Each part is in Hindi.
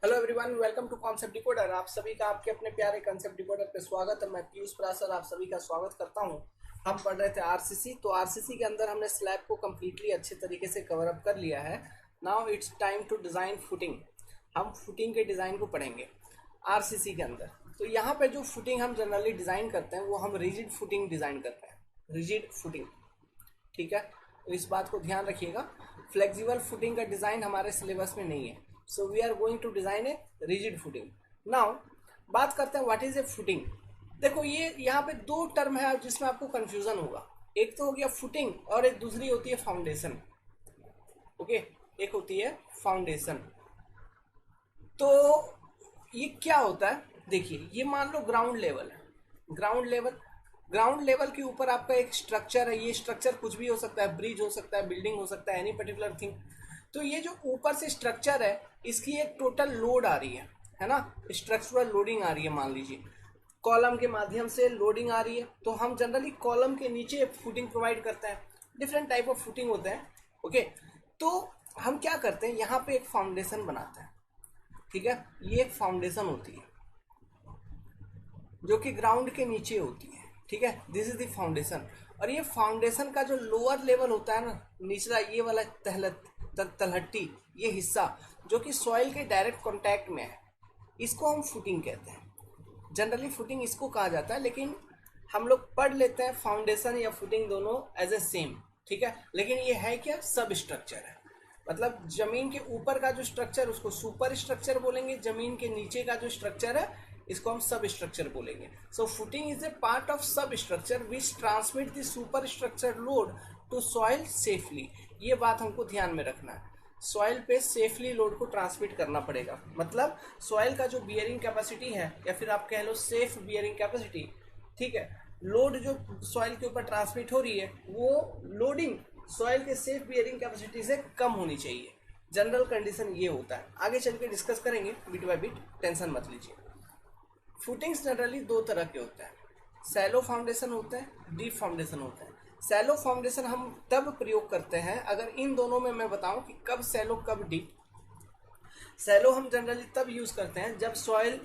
Hello everyone, welcome to concept decoder. आप सभी का आपके अपने प्यारे कॉन्सेप्ट डिकोडर पे स्वागत है। मैं पीयूष प्रासर आप सभी का स्वागत करता हूं। हम पढ़ रहे थे आरसीसी। तो आरसीसी के अंदर हमने स्लैब को कम्प्लीटली अच्छे तरीके से कवर अप कर लिया है। Now it's time to design footing. हम फुटिंग के डिज़ाइन को पढ़ेंगे आरसीसी के अंदर। तो यहाँ पे जो फुटिंग हम जनरली डिज़ाइन करते हैं वो हम रिजिड फुटिंग डिज़ाइन करते हैं। रिजिड फुटिंग, ठीक है। तो इस बात को ध्यान रखिएगा। फ्लेक्सिबल फुटिंग का डिज़ाइन हमारे सिलेबस में नहीं है। So we are going to design a rigid footing. Now बात करते हैं व्हाट इज ए फुटिंग। देखो, ये यहाँ पे दो टर्म है जिसमें आपको कंफ्यूजन होगा। एक तो हो गया फुटिंग और एक दूसरी होती है फाउंडेशन। ओके, एक होती है फाउंडेशन। तो ये क्या होता है, देखिए, ये मान लो ग्राउंड लेवल है। ग्राउंड लेवल के ऊपर आपका एक स्ट्रक्चर है। ये स्ट्रक्चर कुछ भी हो सकता है, ब्रिज हो सकता है, बिल्डिंग हो सकता है, एनी पर्टिकुलर थिंग। तो ये जो ऊपर से स्ट्रक्चर है, इसकी एक टोटल लोड आ रही है ना। स्ट्रक्चरल लोडिंग आ रही है। मान लीजिए कॉलम के माध्यम से लोडिंग आ रही है, तो हम जनरली कॉलम के नीचे फुटिंग प्रोवाइड करते हैं। डिफरेंट टाइप ऑफ फुटिंग होते हैं। ओके, तो हम क्या करते हैं, यहाँ पे एक फाउंडेशन बनाते हैं। ठीक है, ये एक फाउंडेशन होती है जो कि ग्राउंड के नीचे होती है। ठीक है, दिस इज द फाउंडेशन। और ये फाउंडेशन का जो लोअर लेवल होता है ना, निचला ये वाला तलहट्टी, ये हिस्सा जो कि सॉइल के डायरेक्ट कांटेक्ट में है, इसको हम फुटिंग कहते हैं। जनरली फुटिंग इसको कहा जाता है, लेकिन हम लोग पढ़ लेते हैं फाउंडेशन या फुटिंग दोनों एज ए सेम। ठीक है, लेकिन ये है क्या, सब स्ट्रक्चर है। मतलब जमीन के ऊपर का जो स्ट्रक्चर उसको सुपर स्ट्रक्चर बोलेंगे, जमीन के नीचे का जो स्ट्रक्चर है इसको हम सब स्ट्रक्चर बोलेंगे। So footing is a part of sub structure which transmit the super structure load to soil safely. ये बात हमको ध्यान में रखना है। सॉइल पे सेफली लोड को ट्रांसमिट करना पड़ेगा। मतलब सॉइल का जो बियरिंग कैपेसिटी है, या फिर आप कह लो सेफ बियरिंग कैपेसिटी, ठीक है, लोड जो सॉइल के ऊपर ट्रांसमिट हो रही है वो लोडिंग सॉइल के सेफ बियरिंग कैपेसिटी से कम होनी चाहिए। जनरल कंडीशन ये होता है। आगे चल के डिस्कस करेंगे बिट बाय बिट, टेंशन मत लीजिए। फुटिंग्स जनरली दो तरह के होते हैं। सैलो फाउंडेशन होता है, डीप फाउंडेशन होता है। सैलो फाउंडेशन हम तब प्रयोग करते हैं अगर इन दोनों में मैं बताऊं कि कब सैलो कब डीप। सैलो हम जनरली तब यूज करते हैं जब सॉइल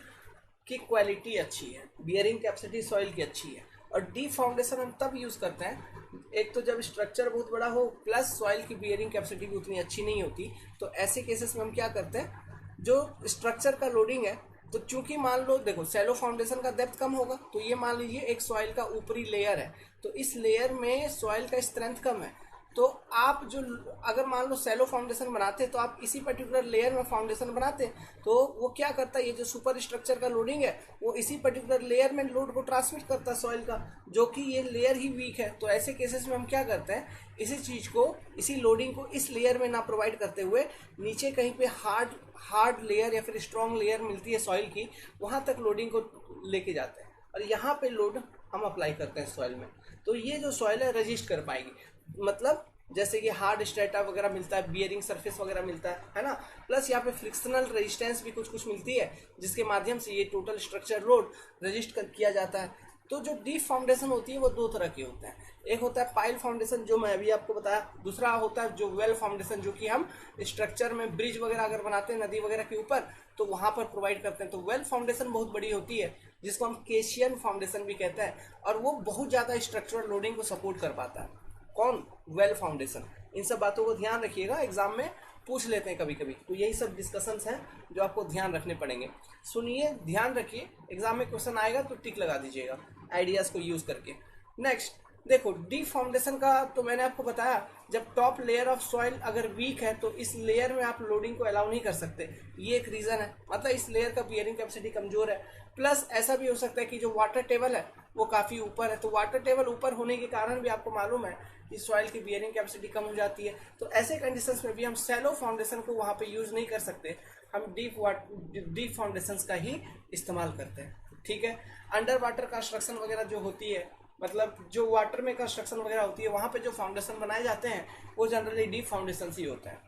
की क्वालिटी अच्छी है, बियरिंग कैपेसिटी सॉइल की अच्छी है। और डीप फाउंडेशन हम तब यूज करते हैं एक तो जब स्ट्रक्चर बहुत बड़ा हो प्लस सॉइल की बियरिंग कैपेसिटी भी उतनी अच्छी नहीं होती। तो ऐसे केसेस में हम क्या करते हैं, जो स्ट्रक्चर का लोडिंग है, तो चूंकि मान लो देखो सैलो फाउंडेशन का डेप्थ कम होगा, तो ये मान लीजिए एक सॉइल का ऊपरी लेयर है, तो इस लेयर में सॉइल का स्ट्रेंथ कम है। तो आप जो अगर मान लो सैलो फाउंडेशन बनाते तो आप इसी पर्टिकुलर लेयर में फाउंडेशन बनाते, तो वो क्या करता है, ये जो सुपर स्ट्रक्चर का लोडिंग है वो इसी पर्टिकुलर लेयर में लोड को ट्रांसमिट करता है सॉइल का, जो कि ये लेयर ही वीक है। तो ऐसे केसेस में हम क्या करते हैं, इसी चीज को, इसी लोडिंग को इस लेयर में ना प्रोवाइड करते हुए नीचे कहीं पे हार्ड लेयर या फिर स्ट्रॉन्ग लेयर मिलती है सॉइल की, वहां तक लोडिंग को लेके जाते हैं और यहाँ पे लोड हम अप्लाई करते हैं सॉइल में। तो ये जो सॉइल है रजिस्ट कर पाएगी। मतलब जैसे कि हार्ड स्ट्रेटा वगैरह मिलता है, बियरिंग सरफेस वगैरह मिलता है ना, प्लस यहाँ पे फ्रिक्शनल रेजिस्टेंस भी कुछ कुछ मिलती है, जिसके माध्यम से ये टोटल स्ट्रक्चर लोड रजिस्ट किया जाता है। तो जो डीप फाउंडेशन होती है वो दो तरह के होते हैं। एक होता है पाइल फाउंडेशन, जो मैं अभी आपको बताया। दूसरा होता है जो वेल फाउंडेशन, जो कि हम स्ट्रक्चर में ब्रिज वगैरह अगर बनाते हैं नदी वगैरह के ऊपर, तो वहां पर प्रोवाइड करते हैं। तो वेल फाउंडेशन बहुत बड़ी होती है, जिसको हम केशियन फाउंडेशन भी कहते हैं, और वो बहुत ज्यादा स्ट्रक्चरल लोडिंग को सपोर्ट कर पाता है। कौन, वेल फाउंडेशन। इन सब बातों को ध्यान रखिएगा, एग्जाम में पूछ लेते हैं कभी कभी। तो यही सब डिस्कशंस हैं जो आपको ध्यान रखने पड़ेंगे। सुनिए, ध्यान रखिए, एग्जाम में क्वेश्चन आएगा तो टिक लगा दीजिएगा आइडियाज को यूज करके। नेक्स्ट देखो, डीप फाउंडेशन का तो मैंने आपको बताया, जब टॉप लेयर ऑफ सॉइल अगर वीक है तो इस लेयर में आप लोडिंग को अलाउ नहीं कर सकते। ये एक रीजन है, मतलब इस लेयर का बियरिंग कैपेसिटी कमजोर है। प्लस ऐसा भी हो सकता है कि जो वाटर टेबल है वो काफी ऊपर है, तो वाटर टेबल ऊपर होने के कारण भी आपको मालूम है कि सॉइल की बियरिंग कैपेसिटी कम हो जाती है। तो ऐसे कंडीशंस में भी हम सैलो फाउंडेशन को वहां पे यूज नहीं कर सकते, हम डीप फाउंडेशंस का ही इस्तेमाल करते हैं। ठीक है, अंडर वाटर कंस्ट्रक्शन वगैरह जो होती है, मतलब जो वाटर में कंस्ट्रक्शन वगैरह होती है, वहां पे जो फाउंडेशन बनाए जाते हैं वो जनरली डीप फाउंडेशन ही होते हैं।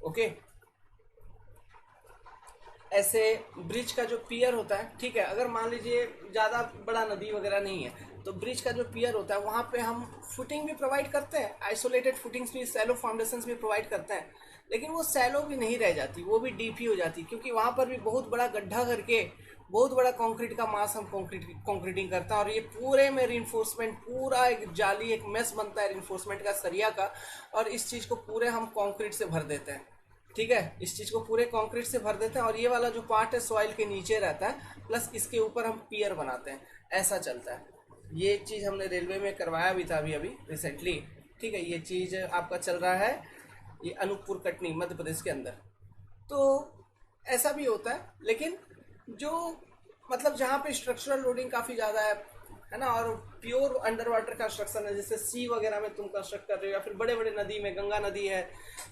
ओके, ऐसे ब्रिज का जो पियर होता है, ठीक है, अगर मान लीजिए ज़्यादा बड़ा नदी वगैरह नहीं है, तो ब्रिज का जो पियर होता है वहाँ पे हम फुटिंग भी प्रोवाइड करते हैं, आइसोलेटेड फुटिंग्स भी, सैलो फाउंडेशंस भी प्रोवाइड करते हैं। लेकिन वो सैलो भी नहीं रह जाती, वो भी डीप ही हो जाती, क्योंकि वहां पर भी बहुत बड़ा गड्ढा करके बहुत बड़ा कंक्रीट का मास हम कंक्रीटिंग करते हैं, और ये पूरे में रिइंफोर्समेंट, पूरा एक जाली, एक मेस बनता है रिइंफोर्समेंट का, सरिया का, और इस चीज को पूरे हम कंक्रीट से भर देते हैं। ठीक है, इस चीज को पूरे कंक्रीट से भर देते हैं, और ये वाला जो पार्ट है सॉइल के नीचे रहता है, प्लस इसके ऊपर हम पियर बनाते हैं, ऐसा चलता है। ये चीज हमने रेलवे में करवाया भी था अभी अभी रिसेंटली। ठीक है, ये चीज आपका चल रहा है ये अनूपपुर कटनी मध्य प्रदेश के अंदर। तो ऐसा भी होता है, लेकिन जो मतलब जहाँ पे स्ट्रक्चरल लोडिंग काफ़ी ज़्यादा है ना, और प्योर अंडर वाटर कंस्ट्रक्शन है, जैसे सी वगैरह में तुम कंस्ट्रक्ट कर रहे हो, या फिर बड़े बड़े नदी में, गंगा नदी है,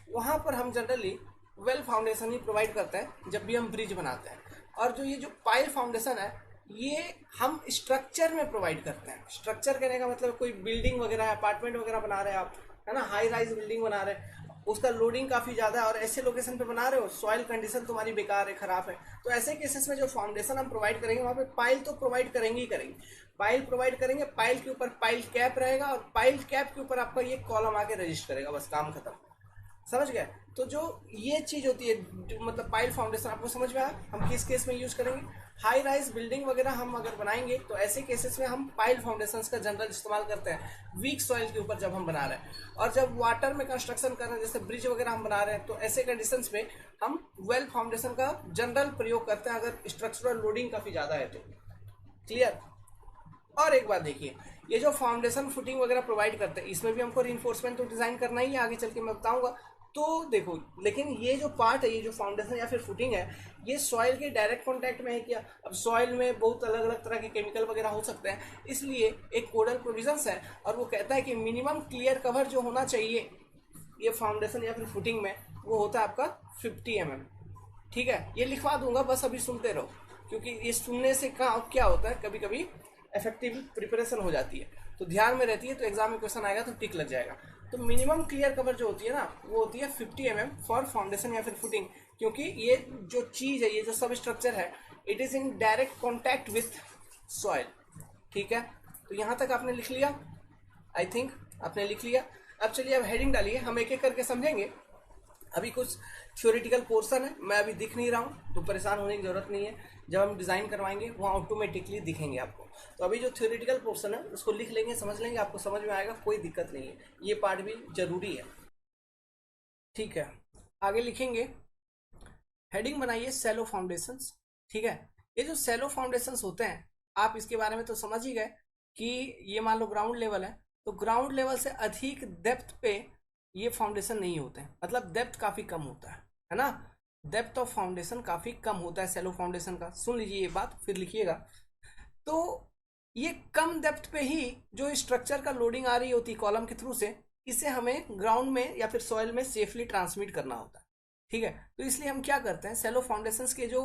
वहाँ पर हम जनरली वेल फाउंडेशन ही प्रोवाइड करते हैं जब भी हम ब्रिज बनाते हैं। और जो ये जो पाइल फाउंडेशन है, ये हम स्ट्रक्चर में प्रोवाइड करते हैं। स्ट्रक्चर कहने का मतलब कोई बिल्डिंग वगैरह है, अपार्टमेंट वगैरह बना रहे हैं आप, है ना, हाई राइज बिल्डिंग बना रहे हैं, उसका लोडिंग काफ़ी ज़्यादा है और ऐसे लोकेशन पे बना रहे हो, सॉइल कंडीशन तुम्हारी बेकार है, खराब है, तो ऐसे केसेस में जो फाउंडेशन हम प्रोवाइड करेंगे वहाँ पे पाइल तो प्रोवाइड करेंगे ही करेंगे। पाइल प्रोवाइड करेंगे, पाइल के ऊपर पाइल कैप रहेगा, और पाइल कैप के ऊपर आपका ये कॉलम आके रजिस्टर करेगा, बस काम खत्म। समझ गए? तो जो ये चीज होती है मतलब पाइल फाउंडेशन, आपको समझ में आया हम किस केस में यूज करेंगे? हाई राइज बिल्डिंग वगैरह हम अगर बनाएंगे तो ऐसे केसेस में हम पाइल फाउंडेशंस का जनरल इस्तेमाल करते हैं वीक सॉइल के ऊपर जब हम बना रहे हैं। और जब वाटर में कंस्ट्रक्शन कर रहे हैं, जैसे ब्रिज वगैरह हम बना रहे हैं, तो ऐसे कंडीशंस में हम वेल फाउंडेशन का जनरल प्रयोग करते हैं अगर स्ट्रक्चरल लोडिंग काफी ज्यादा है तो। क्लियर? और एक बात देखिए, ये जो फाउंडेशन फुटिंग वगैरह प्रोवाइड करते हैं, इसमें भी हमको रीइंफोर्समेंट तो डिजाइन करना ही है, आगे चल के मैं बताऊंगा। तो देखो, लेकिन ये जो पार्ट है, ये जो फाउंडेशन या फिर फुटिंग है, ये सॉइल के डायरेक्ट कांटेक्ट में है क्या? अब सॉइल में बहुत अलग अलग तरह के केमिकल वगैरह हो सकते हैं, इसलिए एक कोडल प्रोविजंस है, और वो कहता है कि मिनिमम क्लियर कवर जो होना चाहिए ये फाउंडेशन या फिर फुटिंग में, वो होता है आपका 50 mm। ठीक है, ये लिखवा दूंगा, बस अभी सुनते रहो, क्योंकि ये सुनने से क्या होता है, कभी कभी इफेक्टिव प्रिपरेशन हो जाती है, तो ध्यान में रहती है, तो एग्जाम में क्वेश्चन आएगा तो टिक लग जाएगा। तो मिनिमम क्लियर कवर जो होती है ना, वो होती है 50 mm फॉर फाउंडेशन या फिर फुटिंग, क्योंकि ये जो चीज है, ये जो सब स्ट्रक्चर है, it is in direct contact with soil. ठीक है, तो यहां तक आपने लिख लिया, आई थिंक आपने लिख लिया। अब चलिए, अब हेडिंग डालिए, हम एक एक करके समझेंगे। अभी कुछ थ्योरेटिकल पोर्शन है, मैं अभी दिख नहीं रहा हूँ, तो परेशान होने की जरूरत नहीं है, जब हम डिजाइन करवाएंगे वहाँ ऑटोमेटिकली दिखेंगे आपको। तो अभी जो थ्योरेटिकल पोर्शन है उसको लिख लेंगे, समझ लेंगे, आपको समझ में आएगा, कोई दिक्कत नहीं है, ये पार्ट भी जरूरी है। ठीक है, आगे लिखेंगे, हेडिंग बनाइए सैलो फाउंडेशंस। ठीक है, ये जो सैलो फाउंडेशंस होते हैं, आप इसके बारे में तो समझ ही गए कि ये मान लो ग्राउंड लेवल है, तो ग्राउंड लेवल से अधिक डेप्थ पे ये फाउंडेशन नहीं होते हैं, मतलब डेप्थ काफी कम होता है ना, डेप्थ ऑफ फाउंडेशन काफी कम होता है सैलो फाउंडेशन का। सुन लीजिए ये बात, फिर लिखिएगा। तो ये कम डेप्थ पे ही जो स्ट्रक्चर का लोडिंग आ रही होती है कॉलम के थ्रू से, इसे हमें ग्राउंड में या फिर सॉइल में सेफली ट्रांसमिट करना होता है। ठीक है, तो इसलिए हम क्या करते हैं, सैलो फाउंडेशंस के जो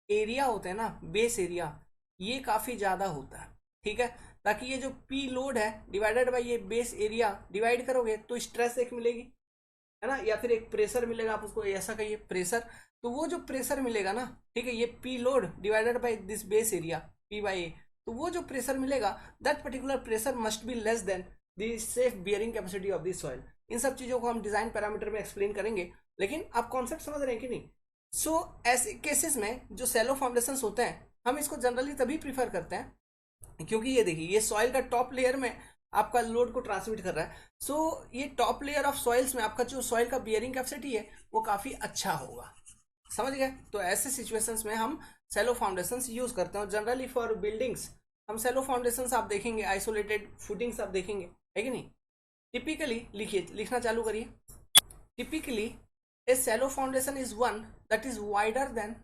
एरिया होते हैं ना, बेस एरिया, ये काफी ज्यादा होता है। ठीक है, ताकि ये जो पी लोड है डिवाइडेड बाई ये बेस एरिया, डिवाइड करोगे तो स्ट्रेस एक मिलेगी, है ना, या फिर एक प्रेशर मिलेगा, आप उसको ऐसा कहिए प्रेशर। तो वो जो प्रेशर मिलेगा ना, ठीक है, ये P load divided by this base area P by A, तो वो जो प्रेशर मिलेगा, that particular pressure must be less than the safe bearing capacity of the soil. इन सब चीजों को हम डिजाइन पैरामीटर में एक्सप्लेन करेंगे, लेकिन आप कॉन्सेप्ट समझ रहे हैं कि नहीं? सो ऐसे केसेस में जो सैलो फाउंडेशन होते हैं, हम इसको जनरली तभी प्रीफर करते हैं क्योंकि ये देखिए, ये सॉइल का टॉप लेयर में आपका लोड को ट्रांसमिट कर रहा है। सो ये टॉप लेयर ऑफ सॉइल्स में आपका जो सॉइल का बियरिंग कैपेसिटी है वो काफी अच्छा होगा। समझ गए? तो ऐसे सिचुएशंस में हम सैलो फाउंडेशंस यूज करते हैं। जनरली फॉर बिल्डिंग्स हम सैलो फाउंडेशंस आप देखेंगे, आइसोलेटेड फुटिंग्स आप देखेंगे, है कि नहीं? टिपिकली लिखिए, लिखना चालू करिए। Typically a shallow foundation is one that is wider than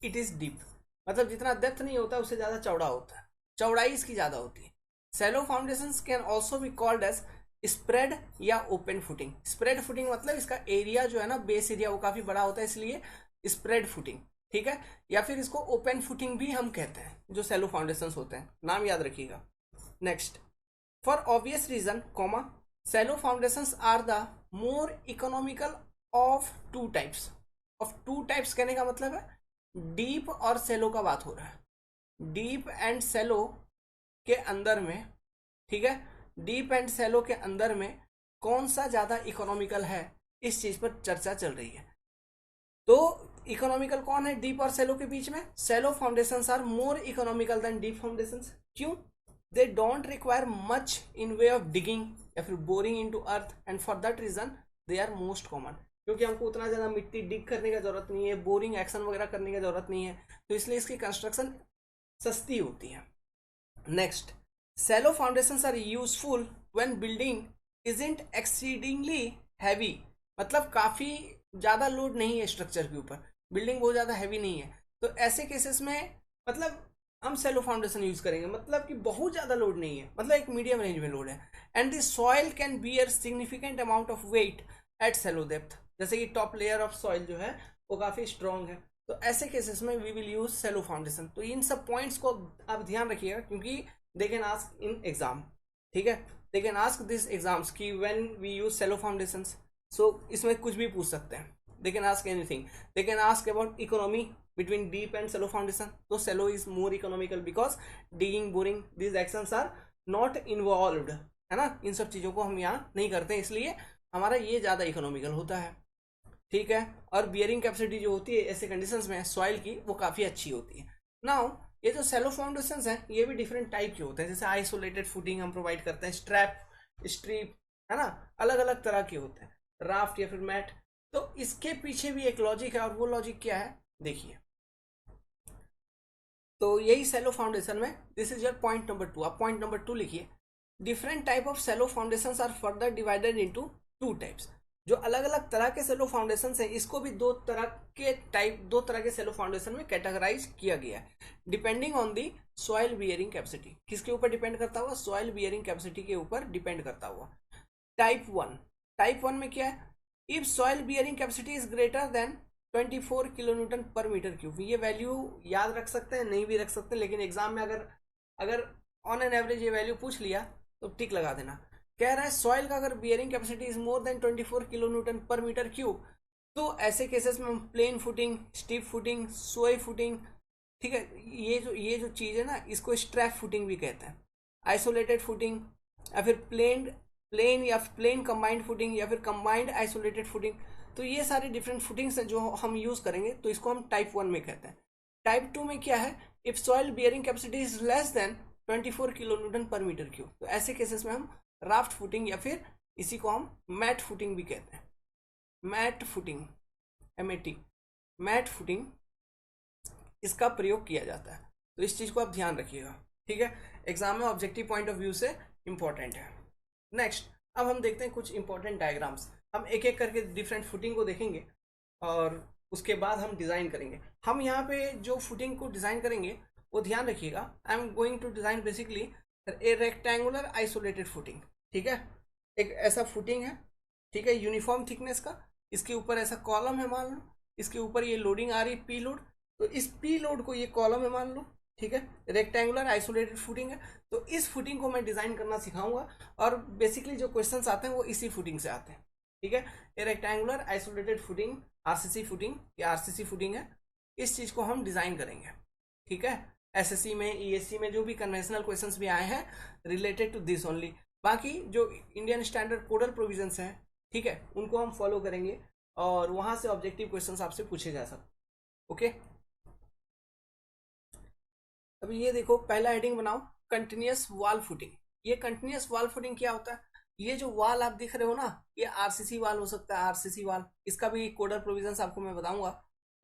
it is deep, मतलब जितना डेप्थ नहीं होता उससे ज्यादा चौड़ा होता है, चौड़ाई इसकी ज्यादा होती है। Shallow foundations can also be called as spread या ओपन फुटिंग। स्प्रेड फुटिंग मतलब इसका एरिया जो है ना, बेस एरिया, वो काफी बड़ा होता है, इसलिए स्प्रेड फुटिंग। ठीक है, या फिर इसको ओपन फुटिंग भी हम कहते हैं, जो सैलो फाउंडेशंस होते हैं, नाम याद रखिएगा। Next, for obvious reason comma, shallow foundations are the more economical of two types. Of two types कहने का मतलब है डीप और सेलो का बात हो रहा है। डीप एंड सेलो के अंदर में, ठीक है, डीप एंड सेलो के अंदर में कौन सा ज्यादा इकोनॉमिकल है, इस चीज पर चर्चा चल रही है। तो इकोनॉमिकल कौन है डीप और सेलो के बीच में? Shallow foundations are more economical than deep foundations. क्यों? They don't require much in way of digging या फिर boring into earth, and for that reason they are most common. क्योंकि हमको उतना ज़्यादा मिट्टी डिग करने का जरूरत नहीं है, बोरिंग एक्शन वगैरह करने की जरूरत नहीं है, तो इसलिए इसकी कंस्ट्रक्शन सस्ती होती है। Next, shallow foundations are useful when building isn't exceedingly heavy, मतलब काफी ज्यादा लोड नहीं है स्ट्रक्चर के ऊपर, बिल्डिंग बहुत ज्यादा हैवी नहीं है, तो ऐसे केसेस में मतलब हम सेलो फाउंडेशन यूज करेंगे, मतलब कि बहुत ज्यादा लोड नहीं है, मतलब एक मीडियम रेंज में लोड है। And the soil can bear significant amount of weight at shallow depth, जैसे कि टॉप लेयर ऑफ सॉइल जो है वो काफी स्ट्रॉन्ग है, तो ऐसे केसेस में we will use shallow foundation. तो इन सब पॉइंट्स को आप ध्यान रखिएगा, क्योंकि they can ask in exam, ठीक है, they can ask this exams कि when we use shallow foundations, so इसमें कुछ भी पूछ सकते हैं, they can ask anything, they can ask about economy between deep and shallow foundation, तो shallow is more economical because digging boring these actions are not involved, है ना, इन सब चीज़ों को हम यहाँ नहीं करते, इसलिए हमारा ये ज़्यादा इकोनॉमिकल होता है, ठीक है। और बियरिंग कैपेसिटी जो होती है ऐसे कंडीशंस में सॉइल की, वो काफ़ी अच्छी होती है। नाउ ये जो सेलो फाउंडेशंस हैं ये भी डिफरेंट टाइप के होते हैं, जैसे आइसोलेटेड फुटिंग हम प्रोवाइड करते हैं, स्ट्रैप, स्ट्रिप, है ना, अलग अलग तरह के होते हैं, राफ्ट या फिर मैट। तो इसके पीछे भी एक लॉजिक है, और वो लॉजिक क्या है देखिए। तो यही सेलो फाउंडेशन में, this is your point number 2, आप पॉइंट नंबर 2 लिखिए। Different type of shallow foundations are further divided into 2 types. जो अलग अलग तरह के सेलो फाउंडेशन हैं इसको भी दो तरह के सेलो फाउंडेशन में कैटेगराइज किया गया है, depending on the soil bearing capacity. किसके ऊपर डिपेंड करता हुआ? सॉइल बियरिंग कैपेसिटी के ऊपर डिपेंड करता हुआ। टाइप 1 में क्या है? If soil bearing capacity is greater then 24 kilo newton per metre cube. ये वैल्यू याद रख सकते हैं, नहीं भी रख सकते, लेकिन एग्जाम में अगर अगर ऑन एन एवरेज ये वैल्यू पूछ लिया तो टिक लगा देना। कह रहा है सॉइल का अगर bearing capacity is more than 24 kilo newton per metre cube, तो ऐसे केसेस में हम प्लेन फुटिंग, स्टीप फुटिंग, सोए फुटिंग, ठीक है, ये जो चीज़ है ना, इसको स्ट्रैप फुटिंग भी कहते हैं, आइसोलेटेड फुटिंग, या फिर प्लेन कंबाइंड फुटिंग, या फिर कंबाइंड आइसोलेटेड फुटिंग। तो ये सारी डिफरेंट फुटिंग्स हैं जो हम यूज़ करेंगे, तो इसको हम टाइप 1 में कहते हैं। टाइप 2 में क्या है? If soil bearing capacity is less than 24 kilo newton per metre cube, तो ऐसे केसेस में हम राफ्ट फुटिंग, या फिर इसी को हम मैट फुटिंग भी कहते हैं, mat footing, MAT, mat footing, इसका प्रयोग किया जाता है। तो इस चीज़ को आप ध्यान रखिएगा, ठीक है, एग्जाम में ऑब्जेक्टिव पॉइंट ऑफ व्यू से इंपॉर्टेंट है। नेक्स्ट, अब हम देखते हैं कुछ इंपॉर्टेंट डायग्राम्स, हम एक एक करके डिफरेंट फुटिंग को देखेंगे और उसके बाद हम डिज़ाइन करेंगे। हम यहाँ पे जो फुटिंग को डिज़ाइन करेंगे वो ध्यान रखिएगा, I am going to design basically a rectangular isolated footing, ठीक है, एक ऐसा फुटिंग है, ठीक है, यूनिफॉर्म थिकनेस का, इसके ऊपर ऐसा कॉलम है मान लो, इसके ऊपर ये लोडिंग आ रही है पी लोड, तो इस पी लोड को ये कॉलम है मान लो, ठीक है, रेक्टेंगुलर आइसोलेटेड फुटिंग है। तो इस फुटिंग को मैं डिज़ाइन करना सिखाऊंगा, और बेसिकली जो क्वेश्चंस आते हैं वो इसी फुटिंग से आते हैं, ठीक है, ये rectangular isolated footing, RCC footing, ये RCC फुटिंग है, इस चीज़ को हम डिज़ाइन करेंगे, ठीक है। SSC में, ESC में जो भी कन्वेंशनल क्वेश्चंस भी आए हैं रिलेटेड टू दिस ओनली, बाकी जो इंडियन स्टैंडर्ड कोडल प्रोविजंस हैं, ठीक है, उनको हम फॉलो करेंगे, और वहां से ऑब्जेक्टिव क्वेश्चंस आपसे पूछे जा सकते, ओके। अभी ये देखो, पहला हेडिंग बनाओ, कंटिन्यूस वॉल फुटिंग। ये कंटिन्यूस वॉल फुटिंग क्या होता है? ये जो वॉल आप दिख रहे हो ना, ये RCC वॉल हो सकता है, RCC वॉल, इसका भी कोडल प्रोविजंस आपको मैं बताऊंगा,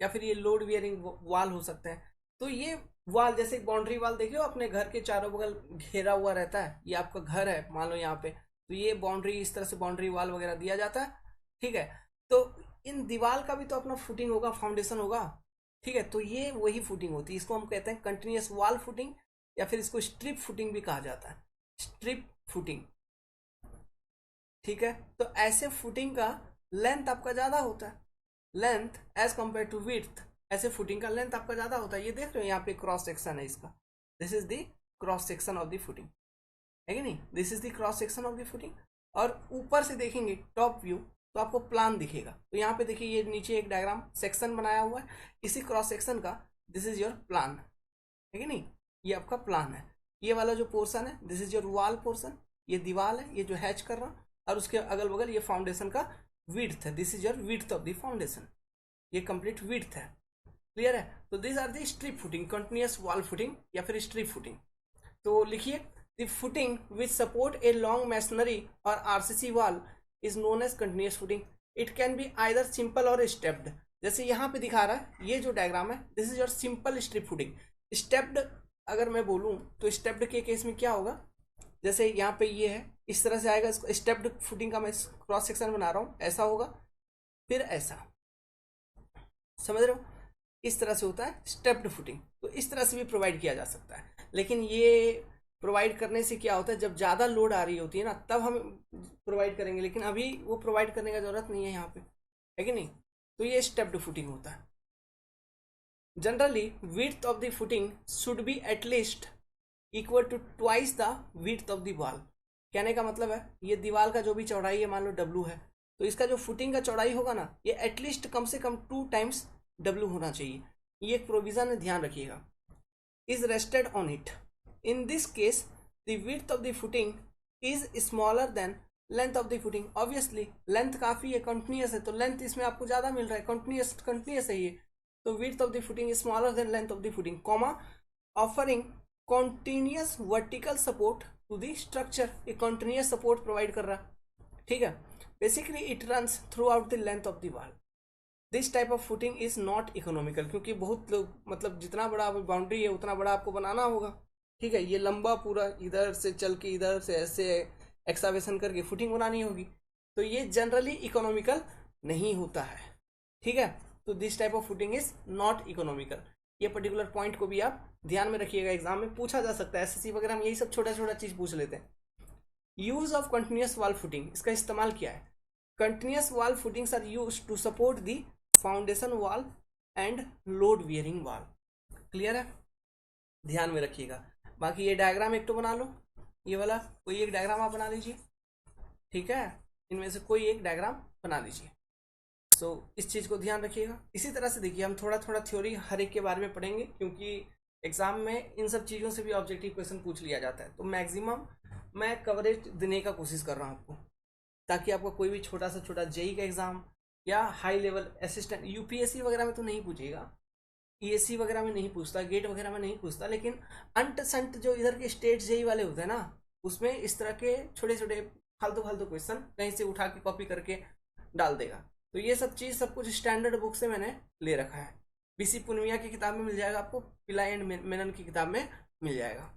या फिर ये लोड बियरिंग वॉल हो सकते हैं। तो ये वॉल, जैसे बाउंड्री वॉल देखिए अपने घर के चारों बगल घेरा हुआ रहता है, ये आपका घर है मान लो यहाँ पे, तो ये बाउंड्री, इस तरह से बाउंड्री वॉल वगैरह दिया जाता है, ठीक है। तो इन दीवार का भी तो अपना फुटिंग होगा, फाउंडेशन होगा, ठीक है, तो ये वही फुटिंग होती है, इसको हम कहते हैं कंटिन्यूस वॉल फुटिंग, या फिर इसको स्ट्रिप फुटिंग भी कहा जाता है, स्ट्रिप फुटिंग, ठीक है। तो ऐसे फुटिंग का लेंथ आपका ज़्यादा होता है, length as compare to width, ऐसे फुटिंग का लेंथ आपका ज़्यादा होता है। ये देख रहे हो यहाँ पे क्रॉस सेक्शन है इसका, this is the cross section of the footing, है कि नहीं, this is the cross section of the footing. और ऊपर से देखेंगे टॉप व्यू तो आपको प्लान दिखेगा, तो यहाँ पे देखिए ये नीचे एक डायग्राम सेक्शन बनाया हुआ है, इसी क्रॉस सेक्शन का दिस इज योर प्लान, है कि नहीं, ये आपका प्लान है। ये वाला जो पोर्शन है this is your wall portion, ये दीवार है, ये जो हैच कर रहा हूँ, और उसके अगल बगल ये फाउंडेशन का विड्थ है, this is your width of the foundation, ये कंप्लीट विड्थ है। क्लियर है? तो this are the strip footing, continuous wall footing या फिर स्ट्रिप फुटिंग। तो लिखिए, the footing which support a long masonry or RCC wall is known as continuous footing. It can be either simple or stepped. जैसे यहाँ पे दिखा रहा है, ये जो डायग्राम है, this is your simple strip footing. Stepped अगर मैं बोलूँ तो स्टेप्ड के केस में क्या होगा, जैसे यहाँ पे ये है, इस तरह से आएगा। इसको स्टेप्ड फुटिंग का मैं क्रॉस सेक्शन बना रहा हूँ, ऐसा होगा, फिर ऐसा, समझ रहे हो? इस तरह से होता है स्टेप्ड फुटिंग। तो इस तरह से भी प्रोवाइड किया जा सकता है, लेकिन ये प्रोवाइड करने से क्या होता है, जब ज़्यादा लोड आ रही होती है ना, तब हम प्रोवाइड करेंगे, लेकिन अभी वो प्रोवाइड करने का जरूरत नहीं है यहाँ पे, है कि नहीं? तो ये स्टेप्ड फुटिंग होता है। Generally width of the footing should be at least equal to twice the width of the wall. कहने का मतलब है, ये दीवार का जो भी चौड़ाई है, मान लो W है, तो इसका जो फुटिंग का चौड़ाई होगा ना, ये एटलीस्ट कम से कम 2 टाइम्स W होना चाहिए। ये एक प्रोविजन है, ध्यान रखिएगा। Is rested on it. In this case the width of the footing is smaller than length of the footing. Obviously length काफी है, कंटिन्यूअस है, तो लेंथ इसमें आपको ज्यादा मिल रहा है, कंटिन्यूअस है ये, तो width of the footing is smaller than length of the footing, comma offering continuous vertical support to the structure. ये कॉन्टिन्यूअस सपोर्ट प्रोवाइड कर रहा है, ठीक है। Basically it runs throughout the length of the wall. This type of footing is not economical, क्योंकि बहुत लोग, मतलब जितना बड़ा बाउंड्री है उतना बड़ा आपको बनाना होगा, ठीक है। ये लंबा पूरा इधर से चल के इधर से ऐसे एक्सावेशन करके फुटिंग बनानी होगी, तो ये जनरली इकोनॉमिकल नहीं होता है, ठीक है। तो this type of footing is not economical. ये पर्टिकुलर पॉइंट को भी आप ध्यान में रखिएगा, एग्जाम में पूछा जा सकता है, एसएससी वगैरह में यही सब छोटा छोटा चीज पूछ लेते हैं। Use of continuous wall footing, इसका इस्तेमाल क्या है? Continuous wall footings are used to support the foundation wall and load bearing wall. Clear है? ध्यान में रखिएगा। बाकी ये डायग्राम एक तो बना लो, ये वाला कोई एक डायग्राम आप बना लीजिए, ठीक है। इनमें से कोई एक डायग्राम बना लीजिए। सो इस चीज़ को ध्यान रखिएगा। इसी तरह से देखिए, हम थोड़ा थोड़ा थ्योरी हर एक के बारे में पढ़ेंगे, क्योंकि एग्जाम में इन सब चीज़ों से भी ऑब्जेक्टिव क्वेश्चन पूछ लिया जाता है। तो मैक्सिमम मैं कवरेज देने का कोशिश कर रहा हूँ आपको, ताकि आपको कोई भी छोटा से छोटा जेई का एग्जाम या हाई लेवल असिस्टेंट यूपीएससी वगैरह में तो नहीं पूछेगा, ईएससी वगैरह में नहीं पूछता, गेट वगैरह में नहीं पूछता, लेकिन अंट संट जो इधर के स्टेट जेई वाले होते हैं ना, उसमें इस तरह के छोटे छोटे फालतू फालतू क्वेश्चन कहीं से उठा के कॉपी करके डाल देगा। तो ये सब चीज़ सब कुछ स्टैंडर्ड बुक से मैंने ले रखा है। बीसी पुनिया की किताब में मिल जाएगा आपको, पिलाई एंड मेनन की किताब में मिल जाएगा,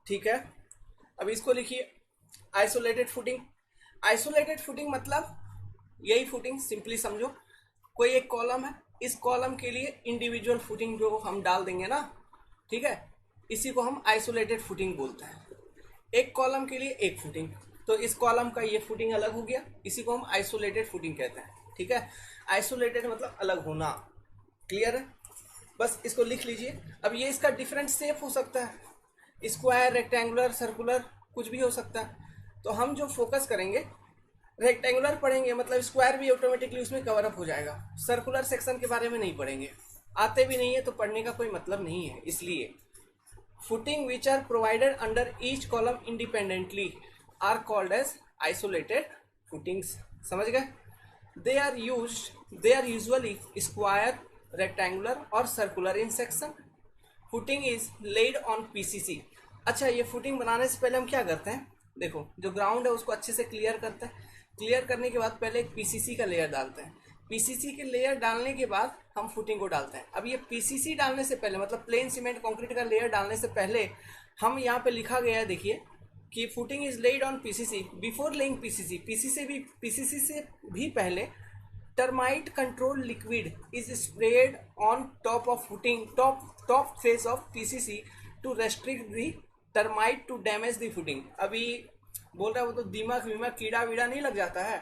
ठीक है। अब इसको लिखिए, आइसोलेटेड फुटिंग। आइसोलेटेड फुटिंग मतलब यही फुटिंग, सिंपली समझो, कोई एक कॉलम है, इस कॉलम के लिए इंडिविजुअल फुटिंग जो हम डाल देंगे ना, ठीक है, इसी को हम आइसोलेटेड फुटिंग बोलते हैं। एक कॉलम के लिए एक फुटिंग, तो इस कॉलम का ये फुटिंग अलग हो गया, इसी को हम आइसोलेटेड फुटिंग कहते हैं, ठीक है। आइसोलेटेड मतलब अलग होना। क्लियर है? बस इसको लिख लीजिए। अब ये इसका डिफरेंट शेप हो सकता है, स्क्वायर, रेक्टेंगुलर, सर्कुलर, कुछ भी हो सकता है। तो हम जो फोकस करेंगे, रेक्टेंगुलर पढ़ेंगे, मतलब स्क्वायर भी ऑटोमेटिकली उसमें कवर अप हो जाएगा। सर्कुलर सेक्शन के बारे में नहीं पढ़ेंगे, आते भी नहीं है, तो पढ़ने का कोई मतलब नहीं है। इसलिए footing which are provided under each column independently are called as isolated footings. समझ गए? They are usually square, rectangular or circular in section. Footing is laid on PCC. अच्छा, ये फुटिंग बनाने से पहले हम क्या करते हैं, देखो, जो ग्राउंड है उसको अच्छे से क्लियर करते हैं। क्लियर करने के बाद पहले एक पीसीसी का लेयर डालते हैं। पीसीसी के लेयर डालने के बाद हम फुटिंग को डालते हैं। अब ये पीसीसी डालने से पहले, मतलब प्लेन सीमेंट कंक्रीट का लेयर डालने से पहले, हम यहाँ पे लिखा गया है, देखिए, कि footing is laid on PCC before laying PCC. PCC से भी पहले termite control liquid is spread on top of footing, top face of PCC to restrict the termite to damage the footing. अभी बोल रहा है वो तो दीमक वीमक कीड़ा वीड़ा नहीं लग जाता है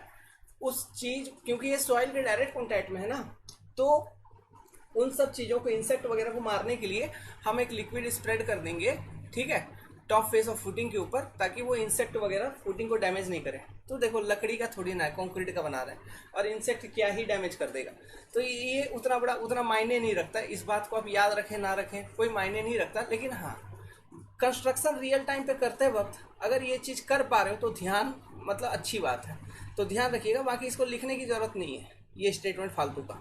उस चीज, क्योंकि ये सॉइल के डायरेक्ट कॉन्टैक्ट में है ना, तो उन सब चीजों को, इंसेक्ट वगैरह को मारने के लिए हम एक लिक्विड स्प्रेड कर देंगे, ठीक है, टॉप फेस ऑफ फुटिंग के ऊपर, ताकि वो इंसेक्ट वगैरह फुटिंग को डैमेज नहीं करे। तो देखो, लकड़ी का थोड़ी ना है, कंक्रीट का बना रहे हैं, और इंसेक्ट क्या ही डैमेज कर देगा। तो ये उतना मायने नहीं रखता। इस बात को आप याद रखें ना रखें कोई मायने नहीं रखता, लेकिन हाँ, कंस्ट्रक्शन रियल टाइम पे करते वक्त अगर ये चीज कर पा रहे हो तो ध्यान, मतलब अच्छी बात है। तो ध्यान रखिएगा, बाकी इसको लिखने की जरूरत नहीं है, ये स्टेटमेंट फालतू का,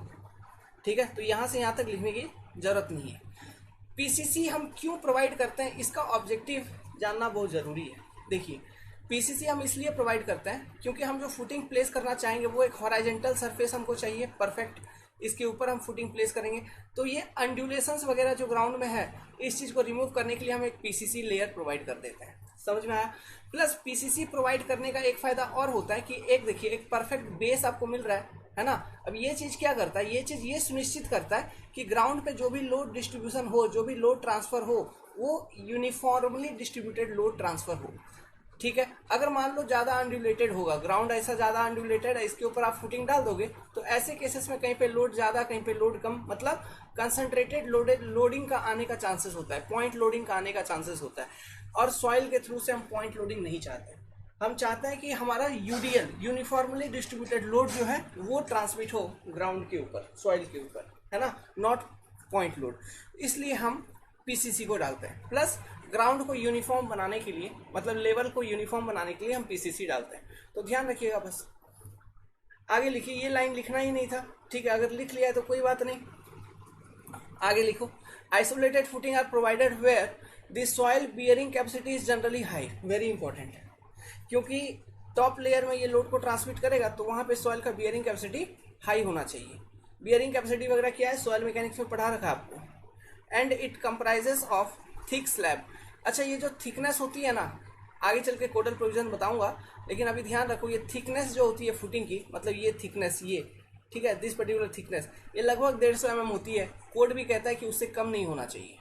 ठीक है। तो यहाँ से यहाँ तक लिखने की जरूरत नहीं है। पीसीसी हम क्यों प्रोवाइड करते हैं, इसका ऑब्जेक्टिव जानना बहुत ज़रूरी है। देखिए, पीसीसी हम इसलिए प्रोवाइड करते हैं क्योंकि हम जो फुटिंग प्लेस करना चाहेंगे वो एक हॉराइजेंटल सरफेस हमको चाहिए परफेक्ट, इसके ऊपर हम फुटिंग प्लेस करेंगे। तो ये अंडुलेशंस वगैरह जो ग्राउंड में है, इस चीज़ को रिमूव करने के लिए हम एक पीसीसी लेयर प्रोवाइड कर देते हैं। समझ में आया? प्लस पीसीसी प्रोवाइड करने का एक फ़ायदा और होता है कि एक देखिए, एक परफेक्ट बेस आपको मिल रहा है ना। अब ये चीज़ क्या करता है, ये चीज़ ये सुनिश्चित करता है कि ग्राउंड पे जो भी लोड डिस्ट्रीब्यूशन हो, जो भी लोड ट्रांसफ़र हो, वो यूनिफॉर्मली डिस्ट्रीब्यूटेड लोड ट्रांसफ़र हो, ठीक है। अगर मान लो ज़्यादा अनड्यूलेटेड होगा ग्राउंड, ऐसा ज़्यादा अनड्यूलेटेड है, इसके ऊपर आप फुटिंग डाल दोगे, तो ऐसे केसेस में कहीं पे लोड ज़्यादा कहीं पे लोड कम, मतलब कंसंट्रेटेड लोडिंग का आने का चांसेस होता है, पॉइंट लोडिंग का आने का चांसेस होता है। और सॉइल के थ्रू से हम पॉइंट लोडिंग नहीं चाहते, हम चाहते हैं कि हमारा यूडीएल यूनिफॉर्मली डिस्ट्रीब्यूटेड लोड जो है वो ट्रांसमिट हो ग्राउंड के ऊपर, सॉइल के ऊपर, है ना, नॉट पॉइंट लोड। इसलिए हम पीसीसी को डालते हैं। प्लस ग्राउंड को यूनिफॉर्म बनाने के लिए, मतलब लेवल को यूनिफॉर्म बनाने के लिए हम पीसीसी डालते हैं। तो ध्यान रखिएगा, बस आगे लिखिए, ये लाइन लिखना ही नहीं था, ठीक है। अगर लिख लिया है तो कोई बात नहीं, आगे लिखो। Isolated footing are provided where the soil bearing capacity is generally high. Very important, क्योंकि टॉप लेयर में ये लोड को ट्रांसमिट करेगा तो वहाँ पे सॉइल का बियरिंग कैपेसिटी हाई होना चाहिए। बियरिंग कैपेसिटी वगैरह क्या है, सॉइल मैकेनिक्स में पढ़ा रखा आपको। And it comprises of thick slab. अच्छा, ये जो थिकनेस होती है ना, आगे चल के कोडल प्रोविजन बताऊंगा, लेकिन अभी ध्यान रखो, ये थिकनेस जो होती है फुटिंग की, मतलब ये थिकनेस, ये ठीक है, दिस पर्टिकुलर थिकनेस, ये लगभग 150 mm होती है। कोड भी कहता है कि उससे कम नहीं होना चाहिए।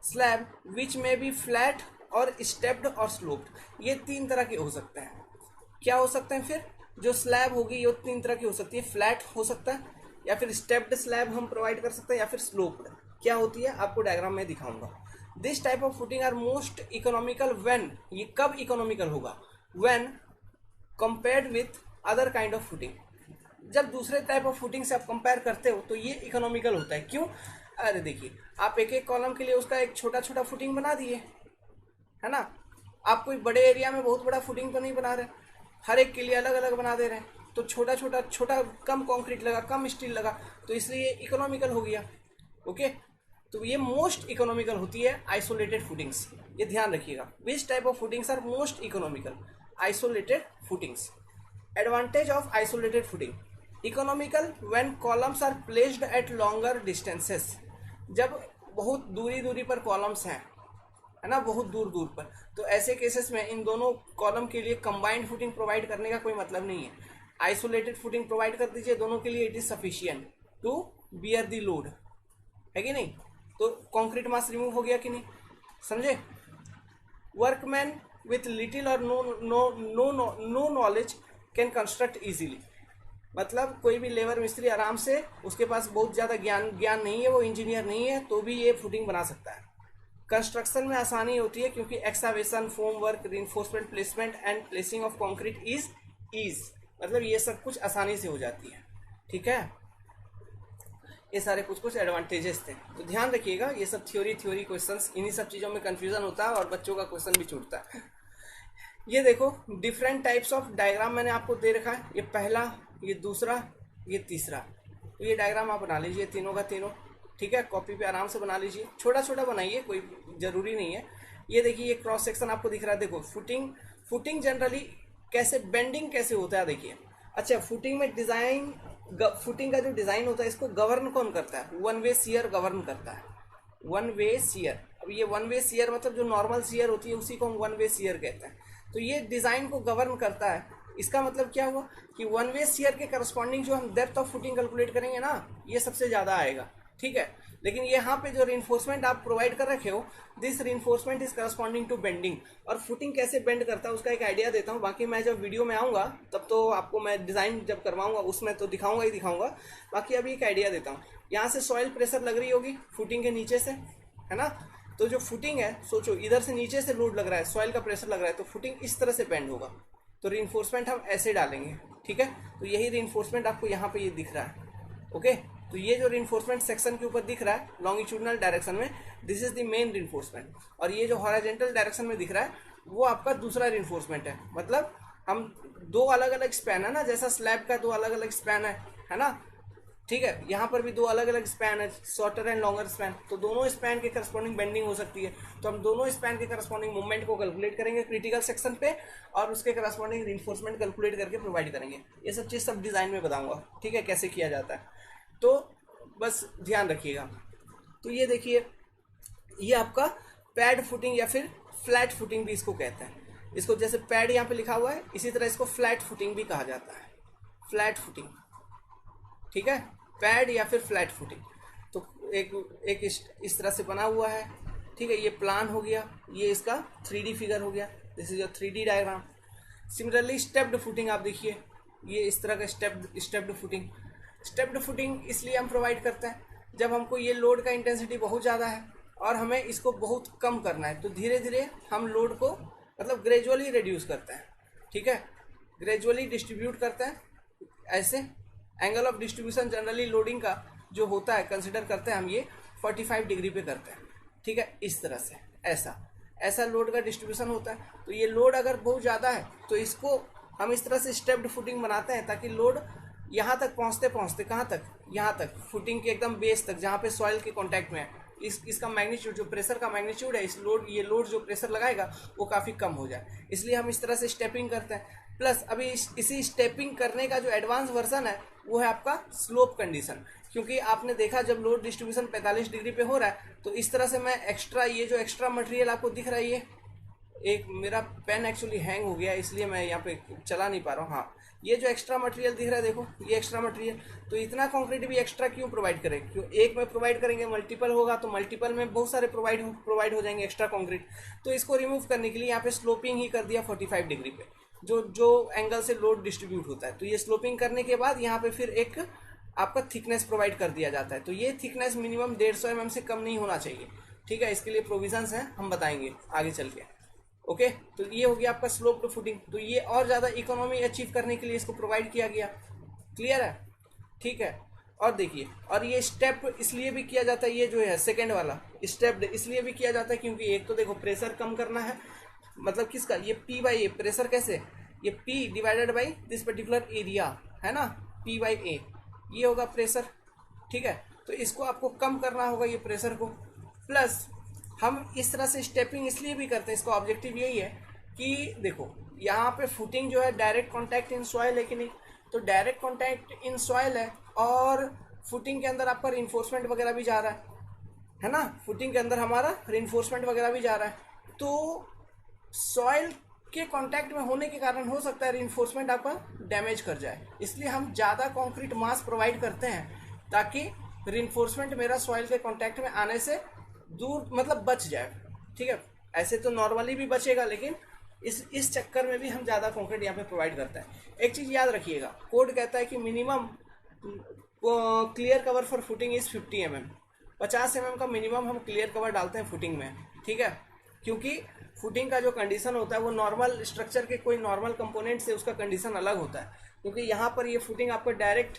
स्लैब विच में बी फ्लैट और स्टेप्ड और स्लोप्ड, ये 3 तरह के हो सकते हैं। क्या हो सकते हैं फिर, जो स्लैब होगी ये 3 तरह की हो सकती है। फ्लैट हो सकता है, या फिर स्टेप्ड स्लैब हम प्रोवाइड कर सकते हैं, या फिर स्लोप्ड। क्या होती है आपको डायग्राम में दिखाऊंगा। This type of footing are most economical when, ये कब इकोनॉमिकल होगा, when compared with other kind of footing. जब दूसरे टाइप ऑफ फुटिंग से आप कंपेयर करते हो तो ये इकोनॉमिकल होता है। क्यों? अरे देखिए, आप एक एक कॉलम के लिए उसका एक छोटा छोटा फुटिंग बना दिए, है ना। आप कोई बड़े एरिया में बहुत बड़ा फुटिंग तो नहीं बना रहे, हर एक के लिए अलग अलग बना दे रहे हैं, तो छोटा छोटा कम कंक्रीट लगा, कम स्टील लगा, तो इसलिए इकोनॉमिकल हो गया। ओके, तो ये मोस्ट इकोनॉमिकल होती है आइसोलेटेड फुटिंग्स, ये ध्यान रखिएगा। Which type of footings are most economical, isolated footings. Advantage of isolated footing, economical when columns are placed at longer distances, जब बहुत दूरी पर कॉलम्स हैं, है ना, बहुत दूर पर, तो ऐसे केसेस में इन दोनों कॉलम के लिए कंबाइंड फुटिंग प्रोवाइड करने का कोई मतलब नहीं है। आइसोलेटेड फुटिंग प्रोवाइड कर दीजिए दोनों के लिए, it is sufficient to bear the load, है कि नहीं। तो कंक्रीट मास रिमूव हो गया कि नहीं, समझे। Workman with little or no knowledge can construct easily, मतलब कोई भी लेबर मिस्त्री आराम से, उसके पास बहुत ज़्यादा ज्ञान नहीं है, वो इंजीनियर नहीं है, तो भी ये फुटिंग बना सकता है। कंस्ट्रक्शन में आसानी होती है क्योंकि excavation, form work, reinforcement, placement and placing of concrete is मतलब ये सब कुछ आसानी से हो जाती है, ठीक है। ये सारे कुछ एडवांटेजेस थे, तो ध्यान रखिएगा। ये सब थ्योरी क्वेश्चंस, इन्हीं सब चीज़ों में कंफ्यूजन होता है और बच्चों का क्वेश्चन भी छूटता है। ये देखो, डिफरेंट टाइप्स ऑफ डायग्राम मैंने आपको दे रखा है, ये पहला, ये दूसरा, ये तीसरा। तो ये डायग्राम आप बना लीजिए तीनों का तीनों, ठीक है। कॉपी पे आराम से बना लीजिए, छोटा बनाइए, कोई ज़रूरी नहीं है। ये देखिए, ये क्रॉस सेक्शन आपको दिख रहा है। देखो, फुटिंग जनरली कैसे, बेंडिंग कैसे होता है, देखिए। अच्छा, फुटिंग में डिज़ाइन, फुटिंग का जो डिज़ाइन होता है इसको गवर्न कौन करता है, वन वे सीयर गवर्न करता है, वन वे सीयर। अब ये वन वे सीयर मतलब जो नॉर्मल सीयर होती है उसी को हम वन वे सीयर कहते हैं। तो ये डिज़ाइन को गवर्न करता है। इसका मतलब क्या हुआ कि वन वे सीयर के करस्पॉन्डिंग जो हम डेप्थ ऑफ फुटिंग कैलकुलेट करेंगे ना, ये सबसे ज़्यादा आएगा, ठीक है। लेकिन यहाँ पे जो रिइंफोर्समेंट आप प्रोवाइड कर रखे हो, this reinforcement is corresponding to bending. और फुटिंग कैसे बेंड करता है उसका एक आइडिया देता हूँ, बाकी मैं जब वीडियो में आऊँगा तब तो आपको मैं डिज़ाइन जब करवाऊँगा उसमें तो दिखाऊँगा ही दिखाऊँगा। बाकी अभी एक आइडिया देता हूँ। यहाँ से सॉइल प्रेशर लग रही होगी फुटिंग के नीचे से, है ना। तो जो फुटिंग है, सोचो इधर से नीचे से लोड लग रहा है, सॉइल का प्रेशर लग रहा है, तो फुटिंग इस तरह से बेंड होगा, तो रिइंफोर्समेंट हम ऐसे डालेंगे, ठीक है। तो यही रिइंफोर्समेंट आपको यहाँ पे ये दिख रहा है, ओके। तो ये जो रिइंफोर्समेंट सेक्शन के ऊपर दिख रहा है लॉन्गिट्यूडनल डायरेक्शन में, this is the main reinforcement. और ये जो हॉरिजॉन्टल डायरेक्शन में दिख रहा है वो आपका दूसरा रिइंफोर्समेंट है, मतलब हम दो अलग अलग स्पैन है ना, जैसा स्लैब का दो अलग अलग स्पैन है ना, ठीक है, यहाँ पर भी दो अलग अलग स्पैन है, शॉर्टर एंड लॉन्गर स्पैन, तो दोनों स्पैन के करस्पॉन्डिंग बेंडिंग हो सकती है, तो हम दोनों स्पैन के करस्पॉन्डिंग मूवमेंट को कैलकुलेट करेंगे क्रिटिकल सेक्शन पे और उसके करस्पॉन्डिंग रिइंफोर्समेंट कैलकुलेट करके प्रोवाइड करेंगे। ये सब चीज़ सब डिज़ाइन में बताऊंगा, ठीक है, कैसे किया जाता है, तो बस ध्यान रखिएगा। तो ये देखिए, ये आपका पैड फुटिंग या फिर फ्लैट फुटिंग भी इसको कहते हैं। इसको जैसे पैड यहाँ पे लिखा हुआ है, इसी तरह इसको फ्लैट फुटिंग भी कहा जाता है, फ्लैट फुटिंग, ठीक है, पैड या फिर फ्लैट फुटिंग। तो एक इस तरह से बना हुआ है, ठीक है, ये प्लान हो गया, ये इसका 3D फिगर हो गया, this is your 3D diagram. Similarly stepped footing आप देखिए, ये इस तरह का स्टेप्ड फुटिंग। स्टेप्ड फुटिंग इसलिए हम प्रोवाइड करते हैं जब हमको ये लोड का इंटेंसिटी बहुत ज़्यादा है और हमें इसको बहुत कम करना है, तो धीरे धीरे हम लोड को मतलब ग्रेजुअली रिड्यूस करते हैं, ठीक है, ग्रेजुअली डिस्ट्रीब्यूट करते हैं। ऐसे angle of distribution generally loading का जो होता है कंसिडर करते हैं हम ये 45 डिग्री पे करते हैं, ठीक है, इस तरह से ऐसा लोड का डिस्ट्रीब्यूशन होता है। तो ये लोड अगर बहुत ज़्यादा है तो इसको हम इस तरह से स्टेप्ड फुटिंग बनाते हैं ताकि लोड यहाँ तक पहुँचते पहुँचते कहाँ तक, यहाँ तक फुटिंग के एकदम बेस तक जहाँ पे सॉइल के कॉन्टैक्ट में है, इसका मैग्नीट्यूड जो प्रेशर का मैग्नीट्यूड है, ये लोड जो प्रेशर लगाएगा वो काफ़ी कम हो जाए, इसलिए हम इस तरह से स्टेपिंग करते हैं। प्लस अभी इसी स्टेपिंग करने का जो एडवांस वर्जन है वो है आपका स्लोप कंडीशन, क्योंकि आपने देखा जब लोड डिस्ट्रीब्यूशन 45 डिग्री पे हो रहा है तो इस तरह से मैं एक्स्ट्रा, ये जो एक्स्ट्रा मटेरियल आपको दिख रहा है, ये एक मेरा पेन एक्चुअली हैंग हो गया इसलिए मैं यहाँ पे चला नहीं पा रहा हूँ, हाँ, ये जो एक्स्ट्रा मटेरियल दिख रहा है देखो, ये एक्स्ट्रा मटेरियल, तो इतना कंक्रीट भी एक्स्ट्रा क्यों प्रोवाइड करें, क्यों एक में प्रोवाइड करेंगे मल्टीपल होगा तो मल्टीपल में बहुत सारे प्रोवाइड हो जाएंगे एक्स्ट्रा कंक्रीट। तो इसको रिमूव करने के लिए यहाँ पे स्लोपिंग ही कर दिया 45 डिग्री पे, जो एंगल से लोड डिस्ट्रीब्यूट होता है। तो ये स्लोपिंग करने के बाद यहाँ पे फिर एक आपका थिकनेस प्रोवाइड कर दिया जाता है, तो ये थिकनेस मिनिमम 150 mm से कम नहीं होना चाहिए, ठीक है, इसके लिए प्रोविजंस हैं, हम बताएंगे आगे चल के, ओके। तो ये हो गया आपका स्लोप टू फुटिंग, तो ये और ज़्यादा इकोनॉमी अचीव करने के लिए इसको प्रोवाइड किया गया, क्लियर है, ठीक है। और देखिए, और ये स्टेप इसलिए भी किया जाता है, ये जो है सेकेंड वाला स्टेप इसलिए भी किया जाता है क्योंकि एक तो देखो प्रेशर कम करना है, मतलब किसका, ये P बाई ए प्रेशर, कैसे, ये P divided by this particular area है ना, P बाई ए, ये होगा प्रेशर, ठीक है, तो इसको आपको कम करना होगा ये प्रेशर को। प्लस हम इस तरह से स्टेपिंग इसलिए भी करते हैं, इसका ऑब्जेक्टिव यही है कि देखो यहाँ पे फुटिंग जो है डायरेक्ट कॉन्टैक्ट इन सॉइल है कि नहीं, तो डायरेक्ट कॉन्टैक्ट इन सॉइल है और फुटिंग के अंदर आपका रिइंफोर्समेंट वगैरह भी जा रहा है ना, फुटिंग के अंदर हमारा रिइंफोर्समेंट वगैरह भी जा रहा है, तो सॉइल के कांटेक्ट में होने के कारण हो सकता है रिइंफोर्समेंट आपका डैमेज कर जाए, इसलिए हम ज़्यादा कंक्रीट मास प्रोवाइड करते हैं ताकि रिइंफोर्समेंट मेरा सॉइल के कांटेक्ट में आने से दूर मतलब बच जाए, ठीक है। ऐसे तो नॉर्मली भी बचेगा लेकिन इस चक्कर में भी हम ज़्यादा कंक्रीट यहाँ पे प्रोवाइड करते हैं। एक चीज़ याद रखिएगा, कोड कहता है कि minimum clear cover for footing is 50 mm, 50 mm का मिनिमम हम क्लियर कवर डालते हैं फुटिंग में, ठीक है, क्योंकि फुटिंग का जो कंडीशन होता है वो नॉर्मल स्ट्रक्चर के कोई नॉर्मल कंपोनेंट से उसका कंडीशन अलग होता है, क्योंकि यहाँ पर ये फुटिंग आपका डायरेक्ट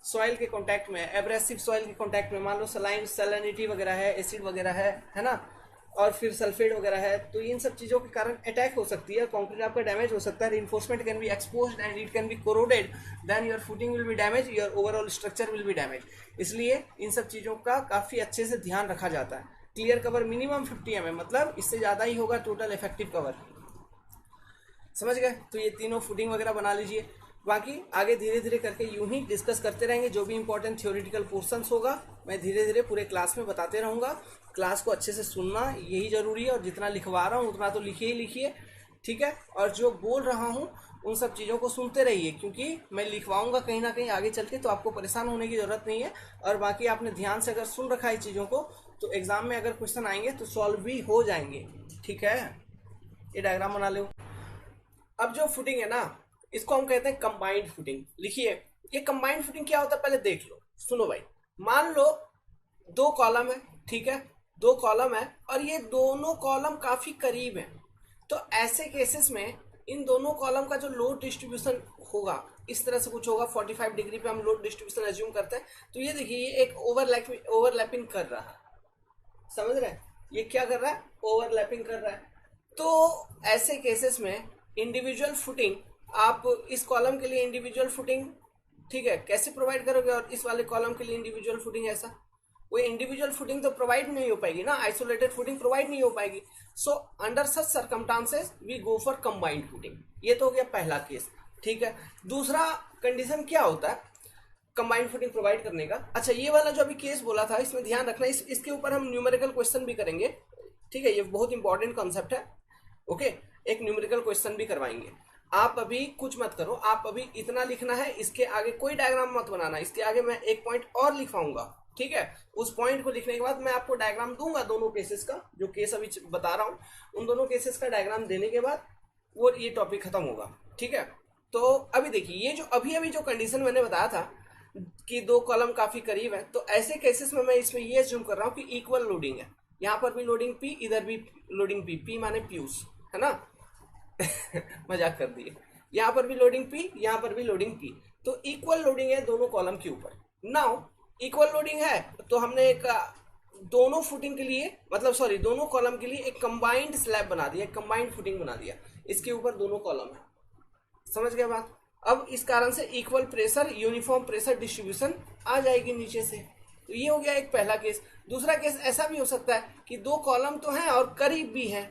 सॉइल के कांटेक्ट में, एब्रेसिव सॉइल के कांटेक्ट में, मान लो सलाइनिटी वगैरह है, एसिड वगैरह है ना, और फिर सल्फेट वगैरह है, तो इन सब चीज़ों के कारण अटैक हो सकती है, कंक्रीट आपका डैमेज हो सकता है, reinforcement can be exposed and it can be corroded, then your footing will be damage, your overall structure will be damage, इसलिए इन सब चीज़ों का काफ़ी अच्छे से ध्यान रखा जाता है। क्लियर कवर मिनिमम 50 mm, मतलब इससे ज़्यादा ही होगा टोटल इफेक्टिव कवर, समझ गए। तो ये तीनों फुटिंग वगैरह बना लीजिए, बाकी आगे धीरे धीरे करके यूं ही डिस्कस करते रहेंगे, जो भी इंपॉर्टेंट थ्योरेटिकल पोर्शंस होगा मैं धीरे धीरे पूरे क्लास में बताते रहूँगा। क्लास को अच्छे से सुनना यही ज़रूरी है, और जितना लिखवा रहा हूँ उतना तो लिखिए ही लिखिए, ठीक है, और जो बोल रहा हूँ उन सब चीज़ों को सुनते रहिए, क्योंकि मैं लिखवाऊंगा कहीं ना कहीं आगे चल के, तो आपको परेशान होने की ज़रूरत नहीं है। और बाकी आपने ध्यान से अगर सुन रखा है चीज़ों को तो एग्ज़ाम में अगर क्वेश्चन आएंगे तो सॉल्व भी हो जाएंगे, ठीक है। ये डायग्राम बना लो। अब जो फुटिंग है ना, इसको हम कहते हैं कंबाइंड फुटिंग। लिखिए, ये कंबाइंड फुटिंग क्या होता है पहले देख लो, सुनो भाई। मान लो 2 कॉलम है, ठीक है, 2 कॉलम है और ये दोनों कॉलम काफ़ी करीब हैं, तो ऐसे केसेस में इन दोनों कॉलम का जो लोड डिस्ट्रीब्यूशन होगा इस तरह से कुछ होगा, 45 डिग्री पे हम लोड डिस्ट्रीब्यूशन एज्यूम करते हैं। तो ये देखिए, ये एक ओवरलैपिंग कर रहा है, समझ रहे हैं, ये क्या कर रहा है, ओवरलैपिंग कर रहा है। तो ऐसे केसेस में इंडिविजुअल फुटिंग आप इस कॉलम के लिए इंडिविजुअल फुटिंग, ठीक है, कैसे प्रोवाइड करोगे, और इस वाले कॉलम के लिए इंडिविजुअल फुटिंग, ऐसा वो इंडिविजुअल फुटिंग तो प्रोवाइड नहीं हो पाएगी ना, आइसोलेटेड फुटिंग प्रोवाइड नहीं हो पाएगी। So under such circumstances we go for combined footing. ये तो हो गया पहला केस, ठीक है। दूसरा कंडीशन क्या होता है कंबाइंड फुटिंग प्रोवाइड करने का? अच्छा, ये वाला जो अभी केस बोला था, इसमें ध्यान रखना, इसके ऊपर हम न्यूमेरिकल क्वेश्चन भी करेंगे, ठीक है, ये बहुत इंपॉर्टेंट कॉन्सेप्ट है। ओके, एक न्यूमेरिकल क्वेश्चन भी करवाएंगे। आप अभी कुछ मत करो, आप अभी इतना लिखना है, इसके आगे कोई डायग्राम मत बनाना, इसके आगे मैं एक पॉइंट और लिखवाऊंगा, ठीक है। उस पॉइंट को लिखने के बाद मैं आपको डायग्राम दूंगा दोनों केसेस का, जो केस अभी बता रहा हूं उन दोनों केसेस का डायग्राम देने के बाद वो ये टॉपिक खत्म होगा, ठीक है। तो अभी देखिए, ये जो अभी जो कंडीशन मैंने बताया था कि दो कॉलम काफी करीब है, तो ऐसे केसेस में मैं इसमें ये अज्यूम कर रहा हूँ कि इक्वल लोडिंग है, यहाँ पर भी लोडिंग P, इधर भी लोडिंग P माने प्यूस, है ना मजाक कर दिए, यहाँ पर भी लोडिंग P, यहाँ पर भी लोडिंग P, तो इक्वल लोडिंग है दोनों कॉलम के ऊपर। नाउ इक्वल लोडिंग है तो हमने एक दोनों फुटिंग के लिए, मतलब सॉरी, दोनों कॉलम के लिए एक कंबाइंड स्लैब बना दिया, कंबाइंड फुटिंग बना दिया, इसके ऊपर दोनों कॉलम है, समझ गए बात। अब इस कारण से equal pressure, uniform pressure distribution आ जाएगी नीचे से। तो ये हो गया एक पहला केस। दूसरा केस ऐसा भी हो सकता है कि दो कॉलम तो हैं और करीब भी हैं,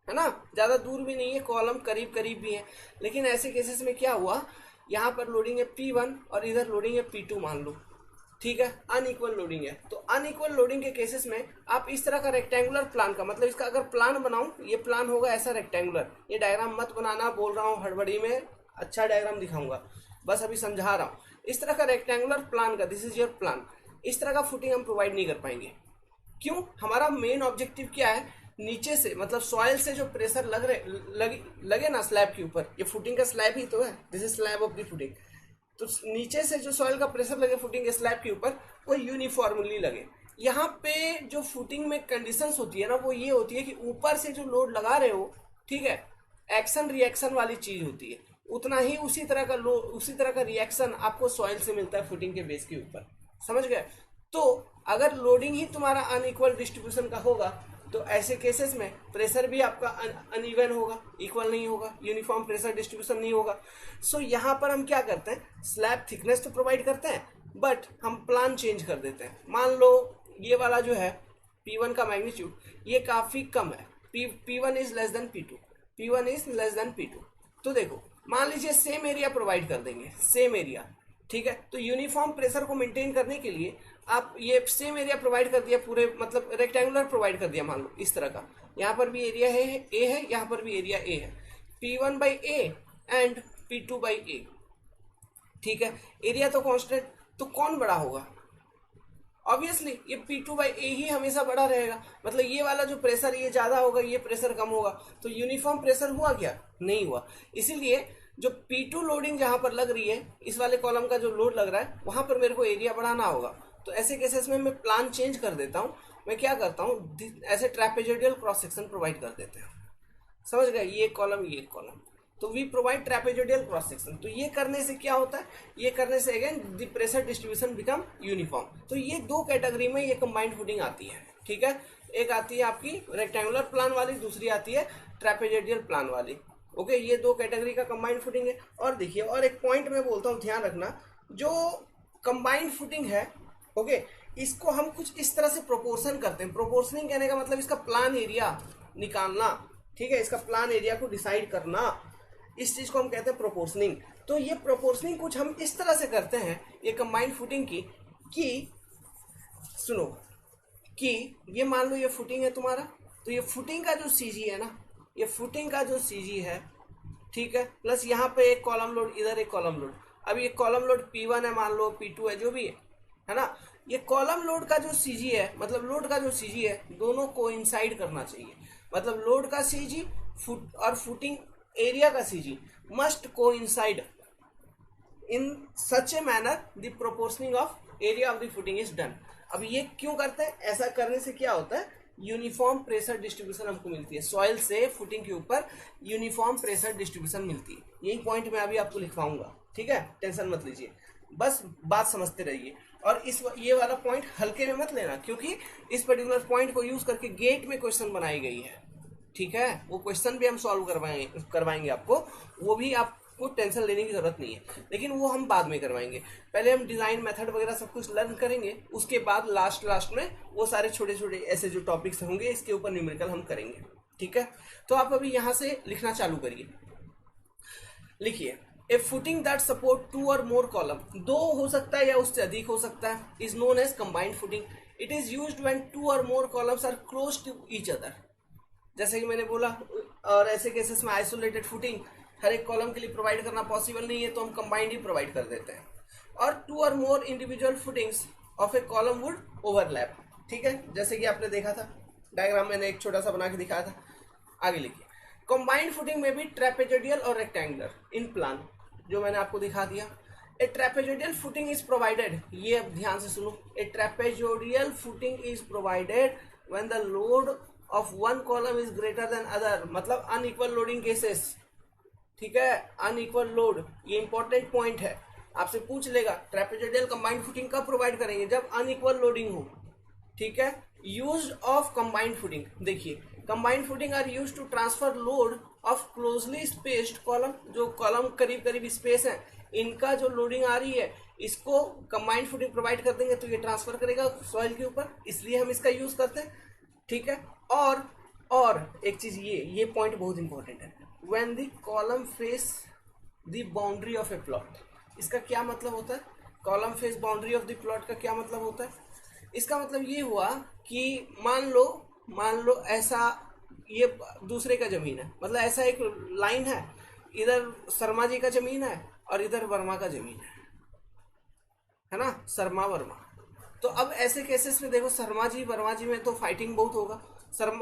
है ना, ज्यादा दूर भी नहीं है, कॉलम करीब करीब भी है, लेकिन ऐसे केसेस में क्या हुआ, यहाँ पर लोडिंग है P1 और इधर लोडिंग है P2 मान लो, ठीक है, अनइक्वल लोडिंग है। तो अनइक्वल लोडिंग के केसेस में आप इस तरह का रेक्टेंगुलर प्लान का, मतलब इसका अगर प्लान बनाऊं, ये प्लान होगा ऐसा रेक्टेंगुलर, ये डायग्राम मत बनाना, बोल रहा हूँ हड़बड़ी में, अच्छा डायग्राम दिखाऊंगा, बस अभी समझा रहा हूँ। इस तरह का रेक्टेंगुलर प्लान का, दिस इज योर प्लान, इस तरह का फुटिंग हम प्रोवाइड नहीं कर पाएंगे। क्यों? हमारा मेन ऑब्जेक्टिव क्या है, नीचे से मतलब सॉइल से जो प्रेशर लगे ना स्लैब के ऊपर, ये फुटिंग का स्लैब ही तो है, this is slab of the footing, तो नीचे से जो सॉइल का प्रेशर लगे फुटिंग के स्लैब के ऊपर, वो यूनिफॉर्मली लगे। यहाँ पे जो फुटिंग में कंडीशंस होती है ना, वो ये होती है कि ऊपर से जो लोड लगा रहे हो, ठीक है, एक्शन रिएक्शन वाली चीज होती है, उतना ही उसी तरह का लोड, उसी तरह का रिएक्शन आपको सॉइल से मिलता है फुटिंग के बेस के ऊपर, समझ गए। तो अगर लोडिंग ही तुम्हारा अनइक्वल डिस्ट्रीब्यूशन का होगा, तो ऐसे केसेस में प्रेशर भी आपका अनइवन होगा, इक्वल नहीं होगा, यूनिफॉर्म प्रेशर डिस्ट्रीब्यूशन नहीं होगा। सो यहाँ पर हम क्या करते हैं, स्लैब थिकनेस तो प्रोवाइड करते हैं, बट हम प्लान चेंज कर देते हैं। मान लो ये वाला जो है P1 का मैग्नीट्यूड ये काफी कम है, P1 is less than P2, P1 is less than P2, तो देखो मान लीजिए सेम एरिया प्रोवाइड कर देंगे, सेम एरिया, ठीक है। तो यूनिफॉर्म प्रेशर को मेंटेन करने के लिए आप ये सेम एरिया प्रोवाइड कर दिया, पूरे मतलब रेक्टेंगुलर प्रोवाइड कर दिया, मान लो इस तरह का, यहाँ पर भी एरिया है ए है, यहाँ पर भी एरिया ए है, P1/A एंड P2/A, ठीक है। एरिया तो कांस्टेंट, तो कौन बड़ा होगा? ऑब्वियसली ये P2/A ही हमेशा बड़ा रहेगा, मतलब ये वाला जो प्रेशर ये ज्यादा होगा, ये प्रेशर कम होगा, तो यूनिफॉर्म प्रेशर हुआ क्या? नहीं हुआ। इसीलिए जो P2 लोडिंग जहां पर लग रही है, इस वाले कॉलम का जो लोड लग रहा है, वहां पर मेरे को एरिया बढ़ाना होगा। तो ऐसे केसेस में मैं प्लान चेंज कर देता हूँ, मैं क्या करता हूँ, ऐसे ट्रेपेजोइडल क्रॉस सेक्शन प्रोवाइड कर देते हैं, समझ गए, ये कॉलम ये कॉलम, तो we provide trapezoidal cross section. तो ये करने से क्या होता है, ये करने से again the pressure distribution become uniform. तो ये दो कैटेगरी में ये कंबाइंड फुटिंग आती है, ठीक है। एक आती है आपकी रेक्टेंगुलर प्लान वाली, दूसरी आती है ट्रेपेजोइडल प्लान वाली। ओके, ये दो कैटेगरी का कंबाइंड फुटिंग है। और देखिए, और एक पॉइंट मैं बोलता हूँ, ध्यान रखना, जो कंबाइंड फुटिंग है, ओके, इसको हम कुछ इस तरह से प्रोपोर्शन करते हैं। प्रोपोर्शनिंग कहने का मतलब इसका प्लान एरिया निकालना, ठीक है, इसका प्लान एरिया को डिसाइड करना, इस चीज को हम कहते हैं प्रोपोर्शनिंग। तो ये प्रोपोर्शनिंग कुछ हम इस तरह से करते हैं ये कंबाइंड फुटिंग की, कि सुनो, कि ये मान लो ये फुटिंग है तुम्हारा, तो ये फुटिंग का जो सीजी है ना, ये फुटिंग का जो सीजी है, ठीक है, प्लस यहाँ पे एक कॉलम लोड, इधर एक कॉलम लोड। अब ये कॉलम लोड P1 है, मान लो P2 है, जो भी है ना, ये कॉलम लोड का जो सीजी है, मतलब लोड का जो सीजी है, दोनों कोइंसाइड करना चाहिए। मतलब लोड का सीजी फुट और फुटिंग एरिया का CG must coincide in such a manner the proportioning of area of the footing is done. अब ये क्यों करते हैं? ऐसा करने से क्या होता है, यूनिफॉर्म प्रेशर डिस्ट्रीब्यूशन हमको मिलती है, सॉइल से फुटिंग के ऊपर यूनिफॉर्म प्रेशर डिस्ट्रीब्यूशन मिलती है। यही पॉइंट मैं अभी आपको लिखवाऊंगा, ठीक है, टेंशन मत लीजिए, बस बात समझते रहिए। और ये वाला पॉइंट हल्के में मत लेना, क्योंकि इस पर्टिकुलर पॉइंट को यूज करके गेट में क्वेश्चन बनाई गई है, ठीक है। वो क्वेश्चन भी हम सॉल्व करवाएंगे आपको, वो भी आप आपको टेंशन लेने की जरूरत नहीं है, लेकिन वो हम बाद में करवाएंगे। पहले हम डिजाइन मेथड वगैरह सब कुछ लर्न करेंगे, उसके बाद लास्ट में वो सारे छोटे छोटे ऐसे जो टॉपिक्स होंगे इसके ऊपर न्यूमेरिकल हम करेंगे। ठीक है, तो आप अभी यहाँ से लिखना चालू करिए। लिखिए, ए footing that support 2 or more column, 2 हो सकता है या उससे अधिक हो सकता है, is known as combined footing. It is used when 2 or more columns are close to each other. जैसे कि मैंने बोला, और ऐसे केसेस में आइसोलेटेड फुटिंग हर एक कॉलम के लिए प्रोवाइड करना पॉसिबल नहीं है, तो हम कंबाइंड ही प्रोवाइड कर देते हैं। और 2 or more individual footings of A column would overlap. ठीक है, जैसे कि आपने देखा था डायग्राम मैंने एक छोटा सा बना के दिखाया था। आगे लिखिए, कंबाइंड फुटिंग में भी ट्रेपेजोइडल और रेक्टेंगुलर इन प्लान, जो मैंने आपको दिखा दिया। A trapezoidal footing is provided, ये अब ध्यान से सुनो, a trapezoidal footing is provided when the load of one column is greater than other, मतलब अनइक्वल लोडिंग केसेस। ठीक है, अनइक्वल लोड, ये इंपॉर्टेंट पॉइंट है, आपसे पूछ लेगा ट्रेपेजोइडल कंबाइंड फुटिंग कब प्रोवाइड करेंगे, जब अनइक्वल लोडिंग हो। ठीक है, यूज ऑफ कंबाइंड फुटिंग, देखिए combined footing are use to transfer load of closely spaced column, जो कॉलम करीब करीब स्पेस है इनका जो लोडिंग आ रही है इसको कंबाइंड फुटिंग प्रोवाइड कर देंगे तो ये ट्रांसफर करेगा सॉइल के ऊपर, इसलिए हम इसका यूज करते हैं। ठीक है, और एक चीज, ये पॉइंट बहुत इंपॉर्टेंट है, when the column face the boundary of A plot. इसका क्या मतलब होता है, column face boundary of the plot का क्या मतलब होता है? इसका मतलब ये हुआ कि मान लो ऐसा ये दूसरे का जमीन है, मतलब ऐसा एक लाइन है, इधर शर्मा जी का जमीन है और इधर वर्मा का जमीन है ना, शर्मा वर्मा। तो अब ऐसे केसेस में देखो, शर्मा जी वर्मा जी में तो फाइटिंग बहुत होगा।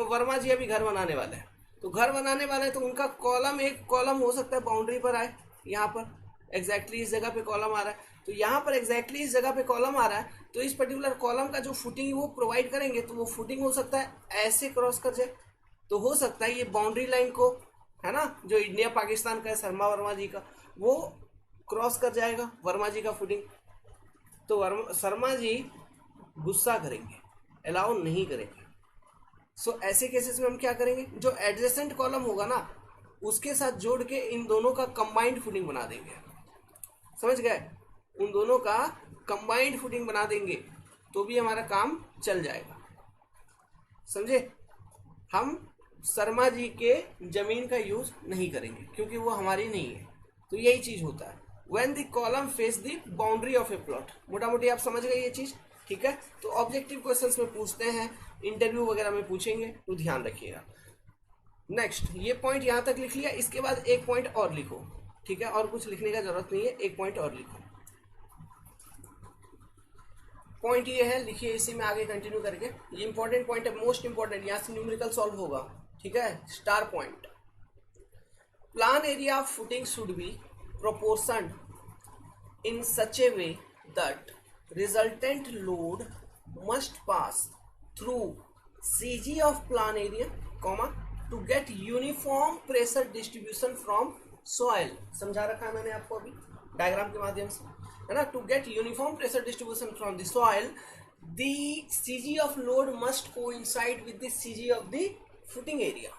वर्मा जी अभी घर बनाने वाले हैं, तो घर बनाने वाले हैं तो उनका कॉलम, एक कॉलम हो सकता है बाउंड्री पर आए, यहाँ पर एग्जैक्टली इस जगह पे कॉलम आ रहा है, तो यहाँ पर एग्जैक्टली इस जगह पे कॉलम आ रहा है, तो इस पर्टिकुलर कॉलम का जो फुटिंग वो प्रोवाइड करेंगे, तो वो फुटिंग हो सकता है ऐसे क्रॉस कर जाए, तो हो सकता है ये बाउंड्री लाइन को, है ना, जो इंडिया पाकिस्तान का है शर्मा वर्मा जी का, वो क्रॉस कर जाएगा वर्मा जी का फुटिंग, तो शर्मा जी गुस्सा करेंगे, अलाउ नहीं करेंगे। सो ऐसे केसेस में हम क्या करेंगे, जो एडजेसेंट कॉलम होगा ना उसके साथ जोड़ के इन दोनों का कंबाइंड फुटिंग बना देंगे। समझ गए, उन दोनों का कंबाइंड फुटिंग बना देंगे तो भी हमारा काम चल जाएगा। समझे, हम शर्मा जी के जमीन का यूज नहीं करेंगे क्योंकि वो हमारी नहीं है, तो यही चीज होता है when the column face the boundary of A plot. मोटा मोटी आप समझ गए ये चीज। ठीक है, तो ऑब्जेक्टिव क्वेश्चंस में पूछते हैं, इंटरव्यू वगैरह में पूछेंगे, तो ध्यान रखिएगा। नेक्स्ट, ये पॉइंट यहाँ तक लिख लिया, इसके बाद एक पॉइंट और लिखो। ठीक है, और कुछ लिखने का जरूरत नहीं है, एक पॉइंट और लिखो। पॉइंट ये है, लिखिए इसी में आगे कंटिन्यू करके, ये इंपॉर्टेंट पॉइंट है, मोस्ट इंपॉर्टेंट, यहाँ से न्यूमेरिकल सॉल्व होगा। ठीक है, star point, plan area of footing should B proportion in such A way that resultant load must pass through CG of plan area, comma to get uniform pressure distribution from soil। समझा रखा है मैंने आपको अभी डायग्राम के माध्यम से, है ना। To get uniform pressure distribution from the soil, the CG of load must coincide with the CG of the footing area।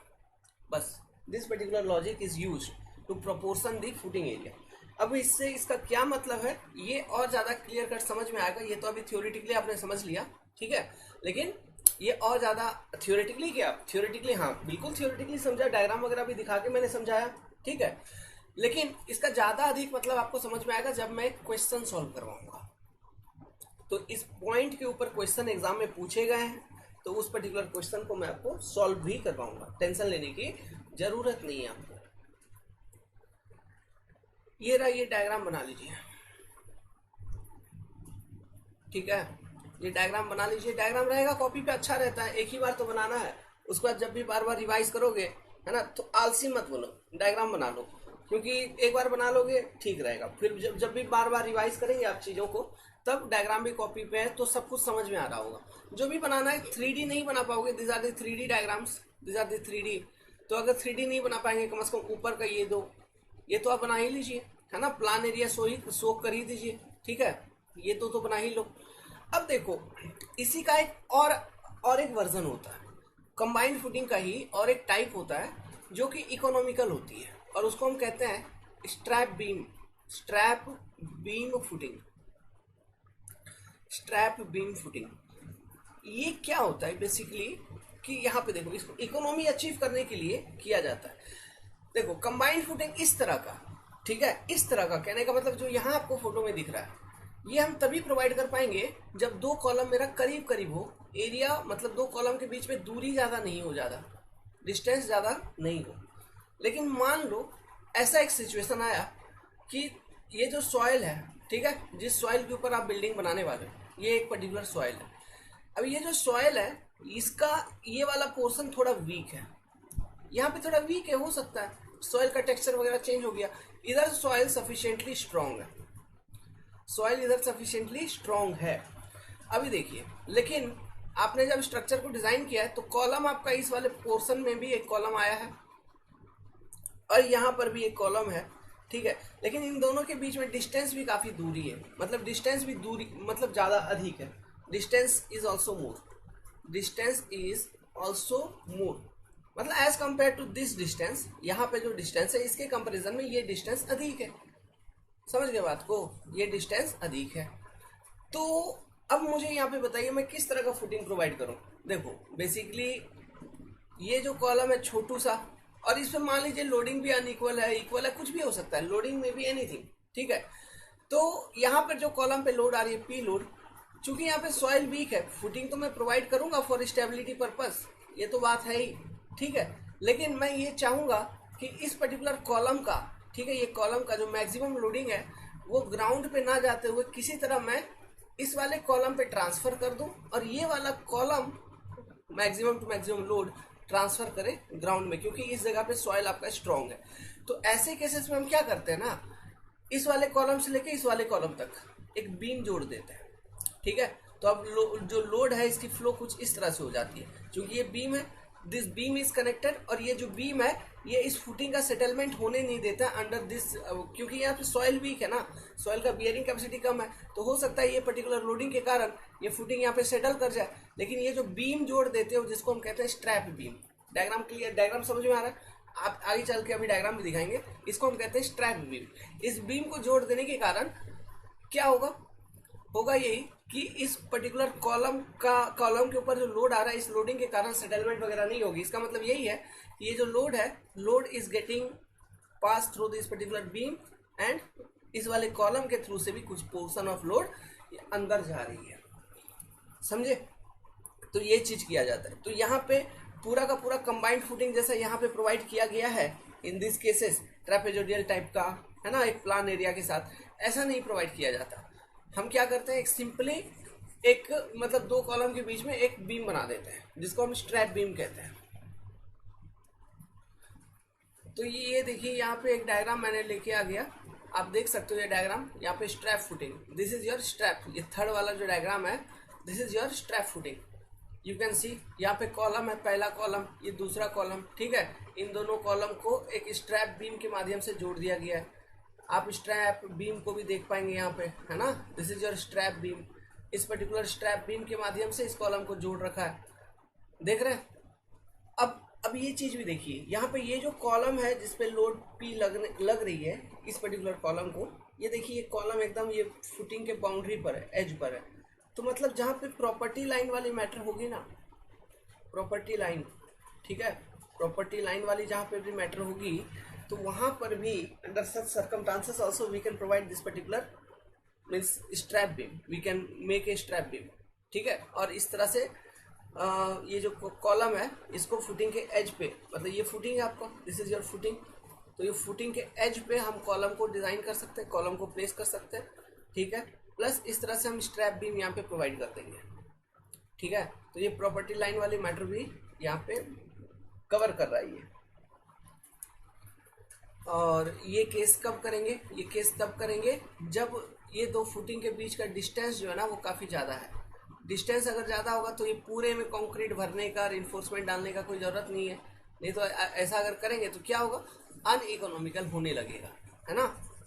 बस this particular logic is used to proportion the footing area. अब इससे इसका क्या मतलब है ये और ज्यादा क्लियर कट समझ में आएगा। ये तो अभी थ्योरेटिकली आपने समझ लिया, ठीक है, लेकिन ये और ज्यादा थ्योरेटिकली, क्या थ्योरेटिकली, हाँ बिल्कुल थ्योरेटिकली समझा, डायग्राम वगैरह भी दिखा के मैंने समझाया, ठीक है, लेकिन इसका ज्यादा अधिक मतलब आपको समझ में आएगा जब मैं क्वेश्चन सॉल्व करवाऊंगा। तो इस पॉइंट के ऊपर क्वेश्चन एग्जाम में पूछे गए हैं, तो उस पर्टिकुलर क्वेश्चन को मैं आपको सॉल्व भी करवाऊंगा, टेंशन लेने की जरूरत नहीं है आपको। ये रहा, ये डायग्राम बना लीजिए, ठीक है, ये डायग्राम बना लीजिए। डायग्राम रहेगा कॉपी पे, अच्छा रहता है, एक ही बार तो बनाना है, उसके बाद जब भी बार बार रिवाइज करोगे, है ना, तो आलसी मत बोलो, डायग्राम बना लो, क्योंकि एक बार बना लोगे ठीक रहेगा, फिर जब भी बार बार रिवाइज करेंगे आप चीज़ों को, तब डायग्राम भी कॉपी पे है तो सब कुछ समझ में आ रहा होगा। जो भी बनाना है 3D नहीं बना पाओगे, this are the 3D diagrams, this are the 3D। तो अगर 3D नहीं बना पाएंगे, कम से कम ऊपर का ये दो, ये तो आप बना ही लीजिए, है ना, प्लान एरिया शो कर ही दीजिए, ठीक है, ये तो बना ही लो। अब देखो, इसी का एक और एक वर्जन होता है कंबाइंड फुटिंग का ही, और एक टाइप होता है जो कि इकोनॉमिकल होती है, और उसको हम कहते हैं strap beam, strap beam footing, strap beam footing. ये क्या होता है बेसिकली कि यहाँ पे देखो, इसको इकोनॉमी अचीव करने के लिए किया जाता है। देखो कंबाइंड फुटिंग इस तरह का, ठीक है, इस तरह का कहने का मतलब जो यहाँ आपको फोटो में दिख रहा है, ये हम तभी प्रोवाइड कर पाएंगे जब दो कॉलम मेरा करीब करीब हो, एरिया मतलब दो कॉलम के बीच में दूरी ज़्यादा नहीं हो, ज़्यादा डिस्टेंस ज़्यादा नहीं हो। लेकिन मान लो ऐसा एक सिचुएशन आया कि ये जो सॉइल है, ठीक है, जिस सॉइल के ऊपर आप बिल्डिंग बनाने वाले हो, ये एक पर्टिकुलर सॉइल है। अब ये जो सॉइल है इसका ये वाला पोर्शन थोड़ा वीक है, यहाँ पे थोड़ा वीक है, हो सकता है सॉइल का टेक्सचर वगैरह चेंज हो गया। इधर सॉइल सफिशिएंटली स्ट्रांग है, सॉइल इधर सफिशिएंटली स्ट्रांग है। अभी देखिए, लेकिन आपने जब स्ट्रक्चर को डिजाइन किया है तो कॉलम आपका इस वाले पोर्शन में भी एक कॉलम आया है और यहाँ पर भी एक कॉलम है, ठीक है, लेकिन इन दोनों के बीच में डिस्टेंस भी काफी दूरी है, मतलब डिस्टेंस भी दूरी मतलब ज्यादा अधिक है। Distance is also more, distance is also more, मतलब as compare to this distance, यहाँ पे जो डिस्टेंस है इसके कंपेरिजन में ये डिस्टेंस अधिक है। समझ गए बात को, ये डिस्टेंस अधिक है। तो अब मुझे यहाँ पे बताइए मैं किस तरह का फुटिंग प्रोवाइड करूँ। देखो बेसिकली ये जो कॉलम है छोटू सा, और इसमें मान लीजिए लोडिंग भी अनइक्वल है, इक्वल है, कुछ भी हो सकता है, लोडिंग में भी एनीथिंग, ठीक है। तो यहाँ पर जो कॉलम पे लोड आ रही है पी लोड, चूंकि यहाँ पे सॉइल वीक है, फुटिंग तो मैं प्रोवाइड करूंगा फॉर स्टेबिलिटी पर्पस, ये तो बात है ही, ठीक है। लेकिन मैं ये चाहूंगा कि इस पर्टिकुलर कॉलम का, ठीक है, ये कॉलम का जो मैक्सिमम लोडिंग है वो ग्राउंड पे ना जाते हुए किसी तरह मैं इस वाले कॉलम पे ट्रांसफर कर दूं और ये वाला column maximum to maximum load transfer करे ग्राउंड में, क्योंकि इस जगह पे सॉइल आपका स्ट्रांग है। तो ऐसे केसेस में हम क्या करते हैं ना, इस वाले कॉलम से लेके इस वाले कॉलम तक एक बीम जोड़ देते हैं, ठीक है। तो अब जो लोड है इसकी फ्लो कुछ इस तरह से हो जाती है, क्योंकि ये बीम है, दिस बीम इज कनेक्टेड, और ये जो बीम है ये इस फुटिंग का सेटलमेंट होने नहीं देता अंडर दिस, क्योंकि यहाँ पे सॉइल वीक है ना, सॉइल का बियरिंग कैपेसिटी कम है, तो हो सकता है ये पर्टिकुलर लोडिंग के कारण ये फुटिंग यहाँ पे सेटल कर जाए। लेकिन ये जो बीम जोड़ देते हो जिसको हम कहते हैं strap beam, diagram clear, diagram समझ में आ रहा है, आप आगे चल के अभी डायग्राम भी दिखाएंगे, इसको हम कहते हैं स्ट्रैप बीम। इस बीम को जोड़ देने के कारण क्या होगा, होगा यही कि इस पर्टिकुलर कॉलम के ऊपर जो लोड आ रहा है, इस लोडिंग के कारण सेटलमेंट वगैरह नहीं होगी। इसका मतलब यही है कि ये जो लोड है, load is getting pass through this particular beam and इस वाले कॉलम के थ्रू से भी कुछ पोर्शन ऑफ लोड अंदर जा रही है, समझे। तो ये चीज किया जाता है। तो यहाँ पे पूरा का पूरा कंबाइंड फुटिंग जैसा यहाँ पे प्रोवाइड किया गया है in this cases, trapezoidal type का है ना, एक प्लान एरिया के साथ, ऐसा नहीं प्रोवाइड किया जाता। हम क्या करते हैं, एक सिंपली एक मतलब दो कॉलम के बीच में एक बीम बना देते हैं जिसको हम स्ट्रैप बीम कहते हैं। तो ये देखिए यहाँ पे एक डायग्राम मैंने लेके आ गया, आप देख सकते हो ये डायग्राम, यहाँ पे strap footing, this is your strap, ये थर्ड वाला जो डायग्राम है this is your strap footing. You can see यहाँ पे कॉलम है, पहला कॉलम, ये दूसरा कॉलम, ठीक है। इन दोनों कॉलम को एक स्ट्रैप बीम के माध्यम से जोड़ दिया गया है। आप स्ट्रैप बीम को भी देख पाएंगे यहाँ पे, है ना, this is your strap beam. इस पर्टिकुलर स्ट्रैप बीम के माध्यम से इस कॉलम को जोड़ रखा है, देख रहे हैं। अब ये चीज भी देखिए, यहाँ पे ये जो कॉलम है जिसपे लोड पी लग रही है, इस पर्टिकुलर कॉलम को, ये देखिए ये कॉलम एकदम ये फुटिंग के बाउंड्री पर है, एज पर है। तो मतलब जहाँ पे प्रॉपर्टी लाइन वाली मैटर होगी ना, प्रॉपर्टी लाइन, ठीक है, प्रॉपर्टी लाइन वाली जहाँ पे भी मैटर होगी, तो वहां पर भी under such circumstances also we can provide this particular means strap beam, we can make a strap beam, ठीक है। और इस तरह से ये जो कॉलम है इसको फुटिंग के एज पे, मतलब ये फुटिंग है आपका, दिस इज योर फुटिंग, तो ये फुटिंग के एज पे हम कॉलम को डिजाइन कर सकते हैं, कॉलम को प्लेस कर सकते हैं, ठीक है। प्लस इस तरह से हम स्ट्रैप बीम यहाँ पे प्रोवाइड कर देंगे, ठीक है। तो ये प्रॉपर्टी लाइन वाली मैटर भी यहाँ पे कवर कर रहा है ये। और ये केस कब करेंगे, ये केस तब करेंगे जब ये दो फुटिंग के बीच का डिस्टेंस जो है ना वो काफ़ी ज़्यादा है। डिस्टेंस अगर ज़्यादा होगा तो ये पूरे में कंक्रीट भरने का, रिइंफोर्समेंट डालने का कोई ज़रूरत नहीं है, नहीं तो ऐसा अगर करेंगे तो क्या होगा, अनइकोनॉमिकल होने लगेगा, है ना।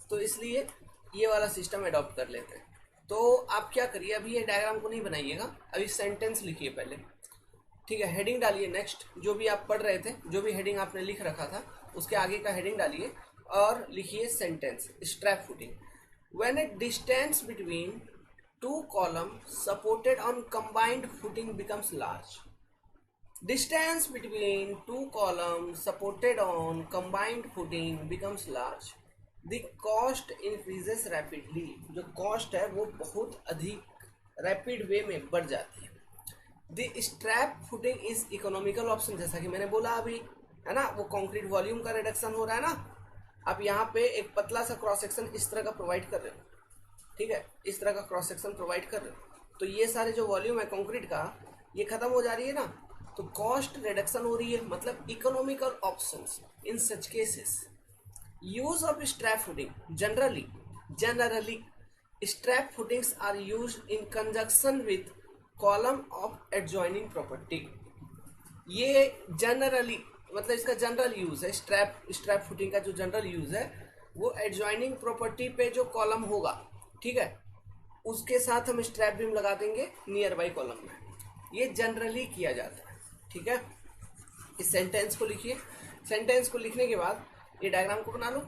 तो इसलिए ये वाला सिस्टम अडॉप्ट कर लेते हैं। तो आप क्या करिए, अभी ये डायग्राम को नहीं बनाइएगा, अभी सेंटेंस लिखिए पहले, ठीक है, हेडिंग डालिए नेक्स्ट, जो भी आप पढ़ रहे थे, जो भी हेडिंग आपने लिख रखा था उसके आगे का हेडिंग डालिए और लिखिए sentence strap footing, when A distance between two column supported on combined footing becomes large. Distance between two columns supported on combined footing becomes large. The cost increases rapidly. जो cost है वो बहुत अधिक rapid way में बढ़ जाती है. The strap footing is economical option, जैसा कि मैंने बोला अभी, है ना, वो कंक्रीट वॉल्यूम का रिडक्शन हो रहा है ना. आप यहाँ पे एक पतला सा क्रॉस सेक्शन इस तरह का प्रोवाइड कर रहे हो, ठीक है, इस तरह का क्रॉस सेक्शन प्रोवाइड कर रहे हो, तो ये सारे जो वॉल्यूम है कंक्रीट का ये खत्म हो जा रही है ना, तो कॉस्ट रिडक्शन हो रही है, मतलब economical options. In such cases use of strap footing generally strap footings are used in conjunction with column of adjoining property. ये जनरली मतलब इसका जनरल यूज है, स्ट्रैप फुटिंग का जो जनरल यूज है वो एडजॉइनिंग प्रॉपर्टी पे जो कॉलम होगा, ठीक है, उसके साथ हम स्ट्रैप बीम लगा देंगे नियर बाई कॉलम में. ये जनरली किया जाता है, ठीक है. इस सेंटेंस को लिखिए. सेंटेंस को लिखने के बाद ये डायग्राम को बना लो,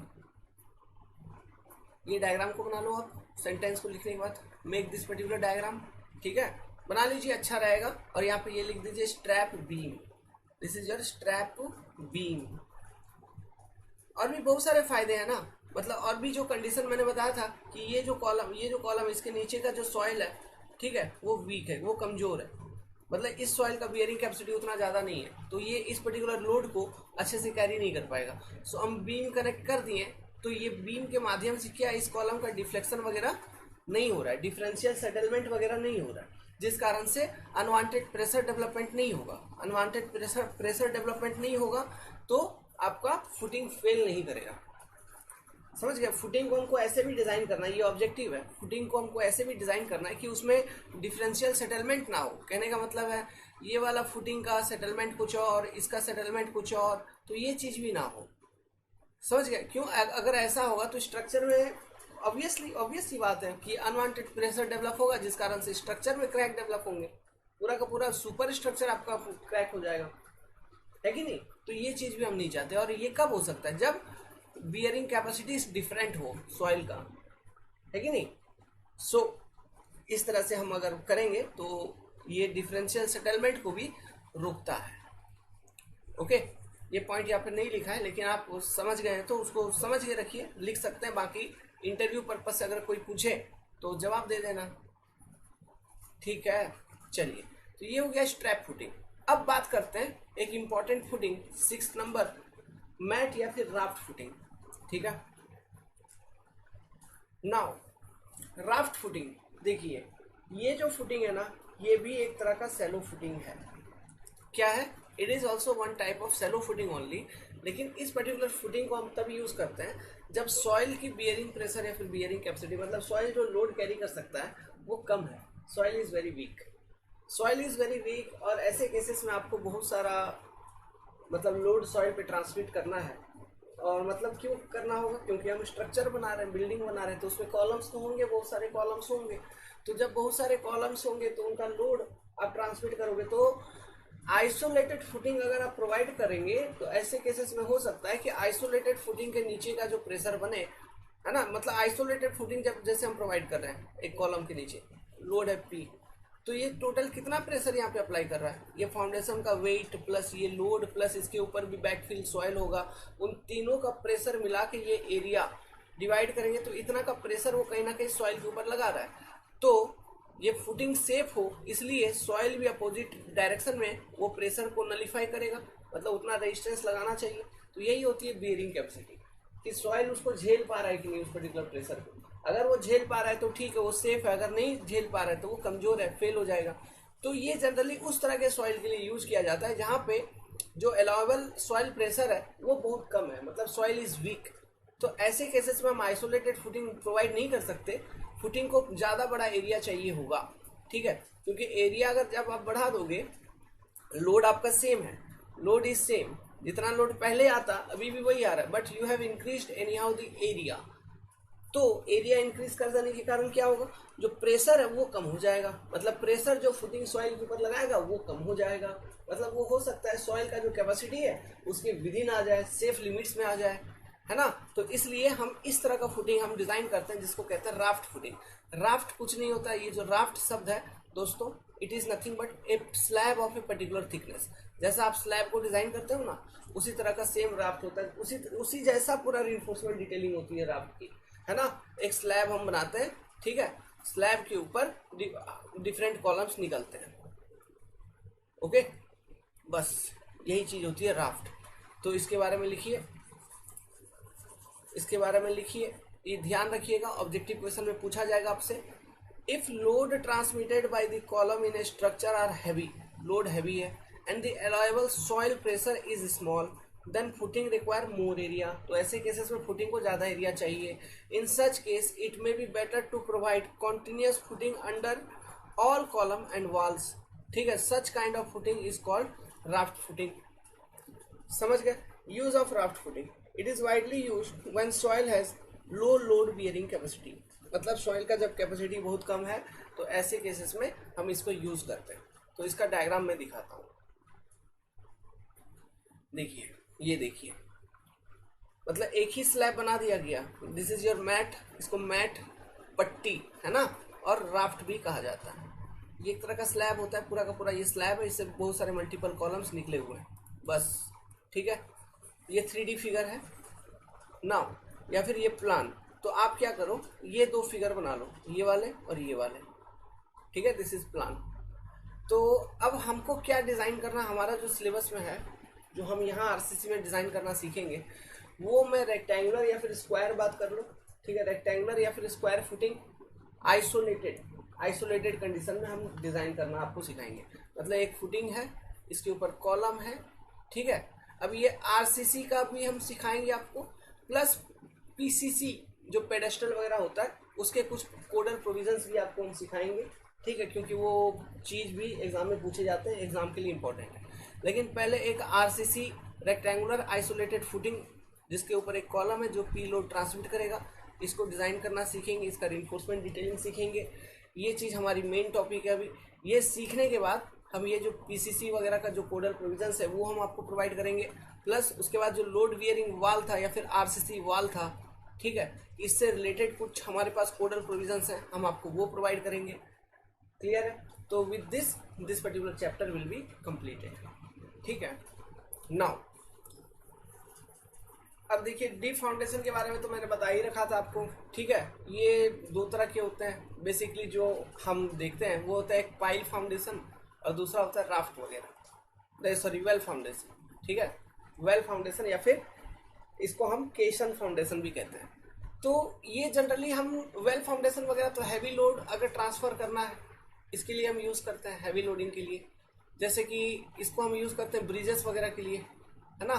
ये डायग्राम को बना लो आप. सेंटेंस को लिखने के बाद मेक दिस पर्टिकुलर डायग्राम, ठीक है, बना लीजिए, अच्छा रहेगा. और यहाँ पे ये लिख दीजिए strap beam, this is your strap beam. और भी बहुत सारे फायदे हैं ना, मतलब और भी जो कंडीशन मैंने बताया था कि ये जो कॉलम इसके नीचे का जो सॉइल है, ठीक है, वो वीक है, वो कमजोर है, मतलब इस सॉइल का बियरिंग कैपेसिटी उतना ज़्यादा नहीं है, तो ये इस पर्टिकुलर लोड को अच्छे से कैरी नहीं कर पाएगा. सो हम बीम कनेक्ट कर दिए, तो ये बीम के माध्यम से क्या इस कॉलम का डिफ्लेक्शन वगैरह नहीं हो रहा है, डिफरेंशियल सेटलमेंट वगैरह नहीं हो रहा है, जिस कारण से अनवांटेड प्रेशर डेवलपमेंट नहीं होगा. अनवांटेड प्रेशर डेवलपमेंट नहीं होगा तो आपका फुटिंग फेल नहीं करेगा. समझ गया. फुटिंग को हमको ऐसे भी डिजाइन करना है, ये ऑब्जेक्टिव है, फुटिंग को हमको ऐसे भी डिजाइन करना है कि उसमें डिफरेंशियल सेटलमेंट ना हो. कहने का मतलब है ये वाला फुटिंग का सेटलमेंट कुछ और, इसका सेटलमेंट कुछ और, तो ये चीज भी ना हो. समझ गया. क्यों? अगर ऐसा होगा तो स्ट्रक्चर में ऑब्वियस सी बात है कि अनवांटेड प्रेशर डेवलप होगा, जिस कारण से स्ट्रक्चर में क्रैक डेवलप होंगे, पूरा का पूरा सुपर स्ट्रक्चर आपका क्रैक हो जाएगा, है कि नहीं. तो ये चीज भी हम नहीं चाहते. और ये कब हो सकता है? जब बियरिंग कैपेसिटी डिफरेंट हो सॉइल का, है कि नहीं. सो इस तरह से हम अगर करेंगे तो ये डिफरेंशियल सेटलमेंट को भी रोकता है. ओके, ये पॉइंट यहाँ पे नहीं लिखा है, लेकिन आप समझ गए हैं तो उसको समझ के रखिए, लिख सकते हैं. बाकी इंटरव्यू पर्पज से अगर कोई पूछे तो जवाब दे देना, ठीक है. चलिए, तो ये हो गया स्ट्रैप फुटिंग. अब बात करते हैं एक इंपॉर्टेंट फुटिंग, 6 नंबर, मैट या फिर राफ्ट फुटिंग, ठीक है. नाउ राफ्ट फुटिंग, देखिए ये जो फुटिंग है ना, ये भी एक तरह का सैलो फुटिंग है. क्या है? It is also one type of shallow footing only. लेकिन इस पर्टिकुलर फुटिंग को हम तब यूज करते हैं जब सॉइल की बियरिंग प्रेशर या फिर बियरिंग कैपेसिटी, मतलब सॉइल जो लोड कैरी कर सकता है वो कम है. Soil is very weak. और ऐसे केसेस में आपको बहुत सारा मतलब लोड सॉइल पे ट्रांसमिट करना है. और मतलब क्यों करना होगा? क्योंकि हम स्ट्रक्चर बना रहे हैं, बिल्डिंग बना रहे हैं, तो उसमें कॉलम्स तो होंगे, बहुत सारे कॉलम्स होंगे. तो जब बहुत सारे कॉलम्स होंगे तो उनका लोड आप ट्रांसमिट करोगे. तो आइसोलेटेड फुटिंग अगर आप प्रोवाइड करेंगे तो ऐसे केसेस में हो सकता है कि आइसोलेटेड फुटिंग के नीचे का जो प्रेशर बने, है ना, मतलब आइसोलेटेड फुटिंग जब जैसे हम प्रोवाइड कर रहे हैं एक कॉलम के नीचे, लोड है P, तो ये टोटल कितना प्रेशर यहाँ पे अप्लाई कर रहा है? ये फाउंडेशन का वेट प्लस ये लोड प्लस इसके ऊपर भी बैकफिल सॉइल होगा, उन तीनों का प्रेशर मिला के ये एरिया डिवाइड करेंगे तो इतना का प्रेशर वो कहीं ना कहीं सॉइल के ऊपर लगा रहा है. तो ये फुटिंग सेफ हो इसलिए सॉइल भी अपोजिट डायरेक्शन में वो प्रेशर को नलीफाई करेगा, मतलब उतना रेजिस्टेंस लगाना चाहिए. तो यही होती है बियरिंग कैपेसिटी, कि सॉइल उसको झेल पा रहा है कि नहीं उस पर्टिकुलर प्रेशर को. अगर वो झेल पा रहा है तो ठीक है, वो सेफ है. अगर नहीं झेल पा रहा है तो वो कमजोर है, फेल हो जाएगा. तो ये जनरली उस तरह के सॉइल के लिए यूज किया जाता है जहाँ पे जो अलाउएबल सॉइल प्रेशर है वो बहुत कम है, मतलब सॉइल इज वीक. तो ऐसे केसेस में हम आइसोलेटेड फुटिंग प्रोवाइड नहीं कर सकते. फुटिंग को ज़्यादा बड़ा एरिया चाहिए होगा, ठीक है, क्योंकि एरिया अगर जब आप बढ़ा दोगे, लोड आपका सेम है, लोड इज सेम, जितना लोड पहले आता अभी भी वही आ रहा है, but you have increased any how the area. तो एरिया इंक्रीज कर देने के कारण क्या होगा? जो प्रेशर है वो कम हो जाएगा, मतलब प्रेशर जो फुटिंग सॉइल के ऊपर लगाएगा वो कम हो जाएगा. मतलब वो हो सकता है सॉइल का जो कैपेसिटी है उसके विदिन आ जाए, सेफ लिमिट्स में आ जाए. है ना। तो इसलिए हम इस तरह का फुटिंग हम डिजाइन करते हैं जिसको कहते हैं राफ्ट फुटिंग। राफ्ट कुछ नहीं होता, ये जो राफ्ट शब्द है दोस्तों, it is nothing but A slab of a particular thickness. जैसा आप स्लैब को डिजाइन करते हो ना, उसी तरह का सेम राफ्ट होता है, उसी जैसा पूरा रिइंफोर्समेंट डिटेलिंग होती है राफ्ट की, है ना। एक स्लैब हम बनाते हैं, ठीक है, स्लैब के ऊपर डिफरेंट कॉलम्स निकलते हैं, ओके। बस यही चीज होती है राफ्ट। तो इसके बारे में लिखिए, इसके बारे में लिखिए, ये ध्यान रखिएगा, ऑब्जेक्टिव क्वेश्चन में पूछा जाएगा आपसे। If load transmitted by the column in a structure are heavy, load heavy है, and the allowable soil pressure is small, then footing require more area. तो ऐसे केसेस में फुटिंग को ज्यादा एरिया चाहिए। In such case it may be better to provide continuous footing under all column and walls, ठीक है। Such kind of footing is called raft footing. समझ गए। Use of raft footing, it is widely used when soil has low load bearing capacity. मतलब सॉइल का जब कैपेसिटी बहुत कम है तो ऐसे केसेस में हम इसको यूज करते हैं। तो इसका डायग्राम मैं दिखाता हूं, देखिए, ये देखिए, मतलब एक ही स्लैब बना दिया गया, दिस इज योर मैट, इसको मैट पट्टी, है ना, और राफ्ट भी कहा जाता है। ये एक तरह का स्लैब होता है, पूरा का पूरा ये स्लैब है, इससे बहुत सारे मल्टीपल कॉलम्स निकले हुए हैं, बस, ठीक है। ये 3D फिगर है नाउ, या फिर ये प्लान। तो आप क्या करो, ये दो फिगर बना लो, ये वाले और ये वाले, ठीक है, दिस इज प्लान। तो अब हमको क्या डिजाइन करना, हमारा जो सिलेबस में है, जो हम यहाँ आरसीसी में डिजाइन करना सीखेंगे, वो मैं रेक्टेंगुलर या फिर स्क्वायर बात कर लो, ठीक है, रेक्टेंगुलर या फिर स्क्वायर फुटिंग आइसोलेटेड कंडीशन में हम डिजाइन करना आपको सिखाएंगे। मतलब एक फुटिंग है, इसके ऊपर कॉलम है, ठीक है। अब ये आरसीसी का भी हम सिखाएंगे आपको, प्लस पीसीसी जो पेडेस्टल वगैरह होता है उसके कुछ कोडल प्रोविजंस भी आपको हम सिखाएंगे, ठीक है, क्योंकि वो चीज़ भी एग्जाम में पूछे जाते हैं, एग्जाम के लिए इंपॉर्टेंट है। लेकिन पहले एक आरसीसी रेक्टेंगुलर आइसोलेटेड फुटिंग जिसके ऊपर एक कॉलम है जो पी लोड ट्रांसमिट करेगा, इसको डिजाइन करना सीखेंगे, इसका रिइंफोर्समेंट डिटेलिंग सीखेंगे। ये चीज़ हमारी मेन टॉपिक है। अभी ये सीखने के बाद हम ये जो पीसीसी वगैरह का जो कोडल प्रोविजंस है वो हम आपको प्रोवाइड करेंगे, प्लस उसके बाद जो लोड वियरिंग वाल था या फिर आरसीसी वाल था, ठीक है, इससे रिलेटेड कुछ हमारे पास कोडल प्रोविजंस हैं, हम आपको वो प्रोवाइड करेंगे। क्लियर है। तो with this particular chapter will be completed, ठीक है। नाउ अब देखिए, डीप फाउंडेशन के बारे में तो मैंने बता ही रखा था आपको, ठीक है। ये दो तरह के होते हैं बेसिकली, जो हम देखते हैं वो होता है एक पाइल फाउंडेशन और दूसरा होता है राफ्ट वगैरह, सॉरी वेल फाउंडेशन, ठीक है, वेल फाउंडेशन या फिर इसको हम केशन फाउंडेशन भी कहते हैं। तो ये जनरली हम वेल फाउंडेशन वगैरह तो हैवी लोड अगर ट्रांसफर करना है इसके लिए हम यूज करते हैं, हैवी लोडिंग के लिए। जैसे कि इसको हम यूज करते हैं ब्रिजेस वगैरह के लिए, है ना,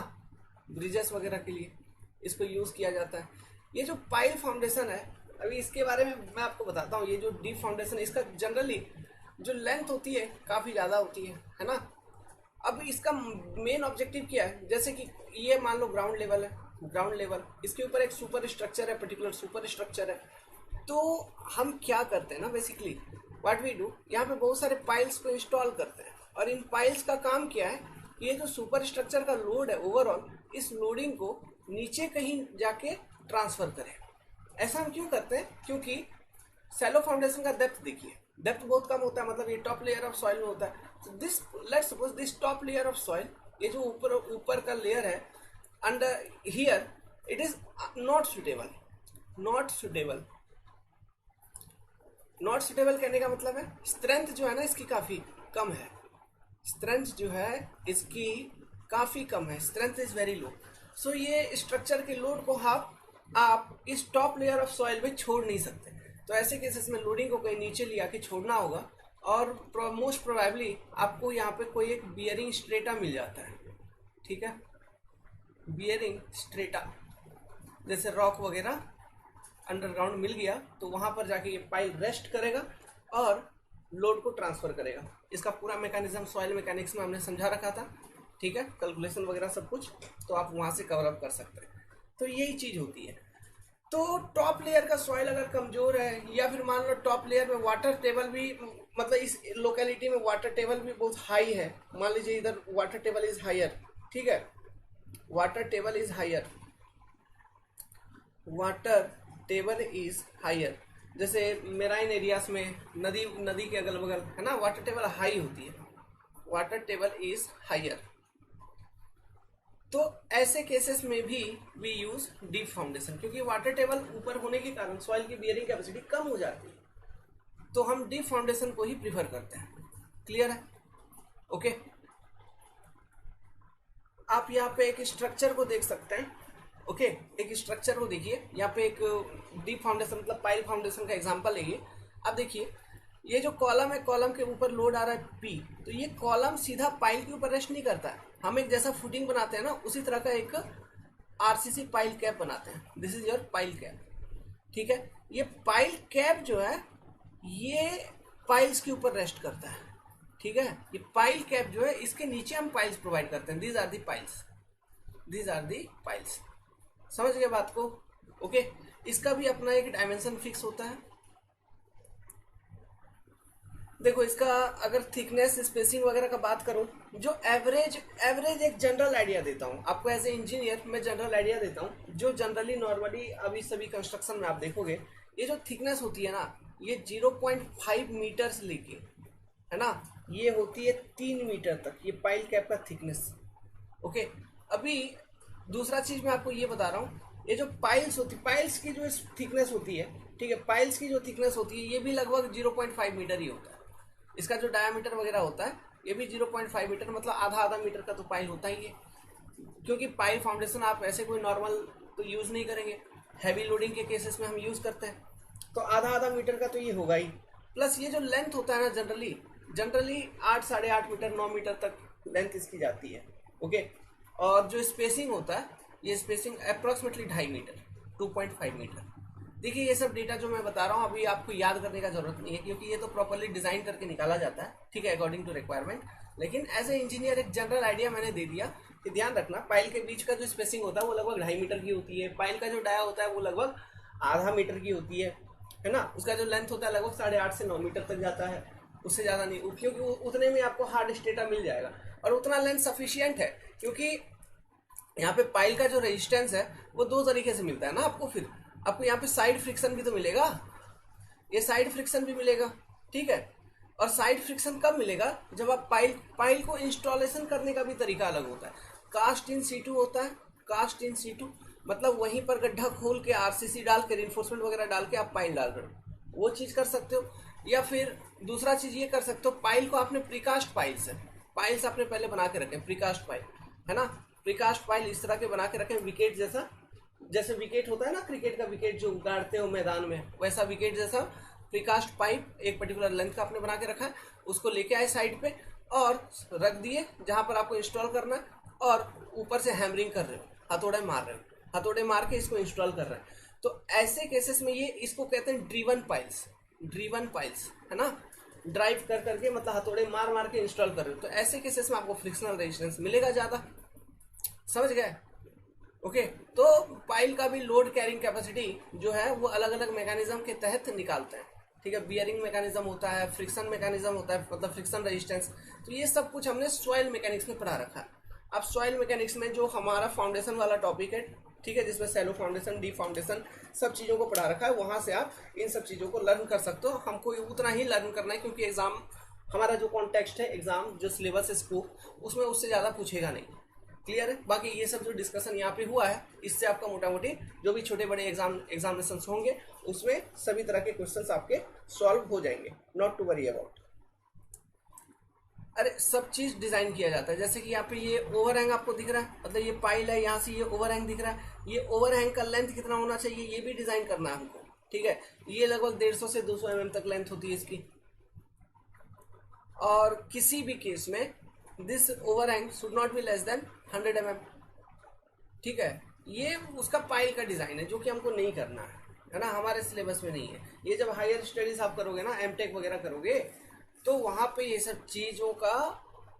ब्रिजेस वगैरह के लिए इसको यूज किया जाता है। ये जो पाइल फाउंडेशन है, अभी इसके बारे में मैं आपको बताता हूँ। ये जो डीप फाउंडेशन, इसका जनरली जो लेंथ होती है काफी ज्यादा होती है ना। अब इसका मेन ऑब्जेक्टिव क्या है, जैसे कि ये मान लो ग्राउंड लेवल है, ग्राउंड लेवल, इसके ऊपर एक सुपर स्ट्रक्चर है, पर्टिकुलर सुपर स्ट्रक्चर है। तो हम क्या करते हैं ना, बेसिकली व्हाट वी डू, यहाँ पे बहुत सारे पाइल्स को इंस्टॉल करते हैं, और इन पाइल्स का काम क्या है, ये जो सुपर स्ट्रक्चर का लोड है ओवरऑल, इस लोडिंग को नीचे कहीं जाके ट्रांसफर करें। ऐसा हम क्यों करते हैं, क्योंकि सैलो फाउंडेशन का डेप्थ देखिए, डेप्थ बहुत कम होता है, मतलब ये टॉप लेयर ऑफ सॉइल में होता है। तो this, let's suppose this top layer of soil, ये जो ऊपर का लेयर है, under here it is not suitable. Not suitable कहने का मतलब है स्ट्रेंथ जो है ना इसकी काफी कम है, स्ट्रेंथ जो है इसकी काफी कम है, स्ट्रेंथ इज वेरी लो। सो ये स्ट्रक्चर के लोड को आप इस टॉप लेयर ऑफ सॉइल में छोड़ नहीं सकते। तो ऐसे केसेस में लोडिंग को कहीं नीचे लिया के छोड़ना होगा, और मोस्ट प्रोबेबली आपको यहाँ पे कोई एक बियरिंग स्ट्रेटा मिल जाता है, ठीक है, बियरिंग स्ट्रेटा, जैसे रॉक वगैरह अंडरग्राउंड मिल गया तो वहां पर जाके ये पाइल रेस्ट करेगा और लोड को ट्रांसफर करेगा। इसका पूरा मैकेनिज्म सॉइल मैकेनिक्स में हमने समझा रखा था, ठीक है, कैलकुलेशन वगैरह सब कुछ, तो आप वहां से कवर अप कर सकते हैं। तो यही चीज होती है। तो टॉप लेयर का सॉइल अगर कमजोर है, या फिर मान लो टॉप लेयर में वाटर टेबल भी, मतलब इस लोकेलिटी में वाटर टेबल भी बहुत हाई है, मान लीजिए इधर वाटर टेबल इज हायर, ठीक है, water table is higher, water table is higher, जैसे मेराइन एरियाज में नदी नदी के अगल बगल है ना, वाटर टेबल हाई होती है, वाटर टेबल इज हायर। तो ऐसे केसेस में भी वी यूज डीप फाउंडेशन, क्योंकि वाटर टेबल ऊपर होने के कारण सॉइल की बियरिंग कैपेसिटी कम हो जाती है, तो हम डीप फाउंडेशन को ही प्रीफर करते हैं। क्लियर है? ओके। आप यहाँ पे एक स्ट्रक्चर को देख सकते हैं। ओके, एक स्ट्रक्चर को देखिए, यहाँ पे एक डीप फाउंडेशन मतलब पाइल फाउंडेशन का एग्जांपल है ये। आप देखिए ये जो कॉलम है, कॉलम के ऊपर लोड आ रहा है पी, तो ये कॉलम सीधा पाइल के ऊपर रेस्ट नहीं करता है। हम एक जैसा फुटिंग बनाते हैं ना, उसी तरह का एक आरसीसी पाइल कैप बनाते हैं। This is your pile cap. ठीक है, ये पाइल कैप जो है ये पाइल्स के ऊपर रेस्ट करता है। ठीक है, ये पाइल कैप जो है इसके नीचे हम पाइल्स प्रोवाइड करते हैं। These are the piles, these are the piles. समझ गए बात को? ओके, इसका भी अपना एक डायमेंशन फिक्स होता है। देखो इसका अगर थिकनेस स्पेसिंग वगैरह का बात करूं, जो एवरेज एक जनरल आइडिया देता हूं आपको एज ए इंजीनियर, मैं जनरल आइडिया देता हूं जो जनरली नॉर्मली अभी सभी कंस्ट्रक्शन में आप देखोगे, ये जो थिकनेस होती है ना, ये 0.5 मीटर से लेके है ना, ये होती है 3 मीटर तक, ये पाइल कैप का थिकनेस। ओके, अभी दूसरा चीज मैं आपको ये बता रहा हूँ, ये जो पाइल्स होती, पाइल्स की जो थिकनेस होती है, ठीक है, पाइल्स की जो थिकनेस होती है ये भी लगभग 0.5 मीटर ही होता है। इसका जो डायमीटर वगैरह होता है ये भी 0.5 मीटर, मतलब आधा आधा मीटर का तो पाइल होता ही है। क्योंकि पाइल फाउंडेशन आप ऐसे कोई नॉर्मल तो यूज नहीं करेंगे, हैवी लोडिंग के केसेस में हम यूज करते हैं, तो आधा आधा मीटर का तो ये होगा ही। प्लस ये जो लेंथ होता है ना, जनरली 8 साढ़े 8 मीटर 9 मीटर तक लेंथ इसकी जाती है। ओके, और जो स्पेसिंग होता है ये स्पेसिंग अप्रोक्सीमेटली 2.5 मीटर 2.5 मीटर। देखिए ये सब डेटा जो मैं बता रहा हूँ अभी आपको याद करने का जरूरत नहीं है, क्योंकि ये तो प्रॉपर्ली डिजाइन करके निकाला जाता है, ठीक है, अकॉर्डिंग टू रिक्वायरमेंट। लेकिन एज ए इंजीनियर एक जनरल आइडिया मैंने दे दिया कि ध्यान रखना पाइल के बीच का जो स्पेसिंग होता है वो लगभग 2.5 मीटर की होती है, पाइल का जो डाया होता है वो लगभग आधा मीटर की होती है ना, उसका जो लेंथ होता है लगभग 8.5 से 9 मीटर तक जाता है, उससे ज़्यादा नहीं, क्योंकि उतने में आपको हार्ड स्टेटा मिल जाएगा और उतना लेंथ सफिशियंट है। क्योंकि यहाँ पे पाइल का जो रेजिस्टेंस है वो 2 तरीके से मिलता है ना आपको, फिर आपको यहाँ पे साइड फ्रिक्शन भी तो मिलेगा, ये साइड फ्रिक्शन भी मिलेगा, ठीक है। और साइड फ्रिक्शन कब मिलेगा? जब आप पाइल को इंस्टॉलेशन करने का भी तरीका अलग होता है। कास्ट इन सीटू होता है, कास्ट इन सीटू मतलब वहीं पर गड्ढा खोल के आरसीसी डाल के रिइंफोर्समेंट वगैरह डाल के आप पाइल डाल रहे हो, वो चीज कर सकते हो। या फिर दूसरा चीज ये कर सकते हो, पाइल को आपने प्रीकास्ट पाइल्स आपने पहले बना के रखे, प्रीकास्ट पाइल है ना, प्रीकास्ट पाइल इस तरह के बना के रखे, विकेट जैसा, जैसे विकेट होता है ना क्रिकेट का विकेट जो गाड़ते हो मैदान में, वैसा विकेट जैसा प्रीकास्ट पाइप एक पर्टिकुलर लेंथ का आपने बना के रखा है, उसको लेके आए साइड पे और रख दिए जहां पर आपको इंस्टॉल करना है, और ऊपर से हैमरिंग कर रहे हो, हथौड़े मार रहे हो, हथौड़े मार के इसको इंस्टॉल कर रहे हैं। तो ऐसे केसेस में ये इसको कहते हैं ड्रीवन पाइल्स है ना, ड्राइव कर करके मतलब हथौड़े मार मार के इंस्टॉल कर रहे हो, तो ऐसे केसेस में आपको फ्रिक्शनल रेजिस्टेंस मिलेगा ज्यादा। समझ गए? ओके, तो पाइल का भी लोड कैरिंग कैपेसिटी जो है वो अलग अलग मैकेनिज्म के तहत निकालते हैं, ठीक है। बियरिंग मैकेनिज्म होता है, फ्रिक्शन मैकेनिज्म होता है, मतलब फ्रिक्शन रेजिस्टेंस, तो ये सब कुछ हमने सॉइल मैकेनिक्स में पढ़ा रखा है। अब सॉइल मैकेनिक्स में जो हमारा फाउंडेशन वाला टॉपिक है, ठीक है, जिसमें सैलो फाउंडेशन, डीप फाउंडेशन सब चीज़ों को पढ़ा रखा है, वहाँ से आप इन सब चीज़ों को लर्न कर सकते हो। हमको उतना ही लर्न करना है क्योंकि एग्जाम हमारा जो कॉन्टेक्स्ट है, एग्जाम जो सिलेबस स्कोप, उसमें उससे ज़्यादा पूछेगा नहीं। क्लियर है? बाकी ये सब जो डिस्कशन यहाँ पे हुआ है, इससे आपका मोटा मोटी जो भी छोटे बड़े एग्जामिनेशन होंगे उसमें सभी तरह के क्वेश्चंस आपके सॉल्व हो जाएंगे, नॉट टू वरी अबाउट। अरे सब चीज डिजाइन किया जाता है, जैसे कि यहाँ पे ये ओवरहैंग आपको दिख रहा है, मतलब ये पाइल है, यहाँ से ये ओवरहैंग दिख रहा है, ये ओवरहैंग का लेंथ कितना होना चाहिए ये भी डिजाइन करना है हमको, ठीक है। ये लगभग 150 से 200 mm तक लेंथ होती है इसकी, और किसी भी केस में this overhang should not be less then 100 mm, ठीक है। ये उसका पाइल का डिजाइन है जो कि हमको नहीं करना है ना, हमारे सिलेबस में नहीं है। ये जब हायर स्टडीज आप करोगे ना, एमटेक वगैरह करोगे, तो वहां पे ये सब चीजों का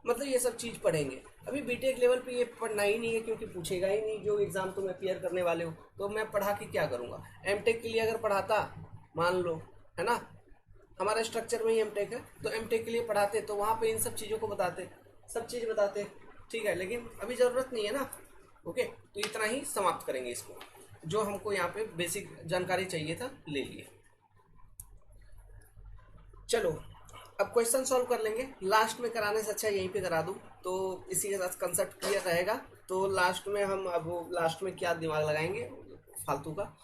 मतलब ये सब चीज पढ़ेंगे। अभी बीटेक लेवल पे ये पढ़ना ही नहीं है क्योंकि पूछेगा ही नहीं, जो एग्जाम तुम अपियर करने वाले हो, तो मैं पढ़ा के क्या करूंगा। एमटेक के लिए अगर पढ़ाता, मान लो है ना, हमारा स्ट्रक्चर में ही एमटेक है, तो एमटेक के लिए पढ़ाते तो वहां पे इन सब चीजों को बताते, सब चीज बताते, ठीक है। लेकिन अभी जरूरत नहीं है ना। ओके, तो इतना ही समाप्त करेंगे इसको। जो हमको यहाँ पे बेसिक जानकारी चाहिए था ले लिए। चलो अब क्वेश्चन सॉल्व कर लेंगे, लास्ट में कराने से अच्छा यहीं पे करा दूँ तो इसी के साथ कंसेप्ट क्लियर रहेगा। तो लास्ट में हम अब लास्ट में क्या दिमाग लगाएंगे फालतू का,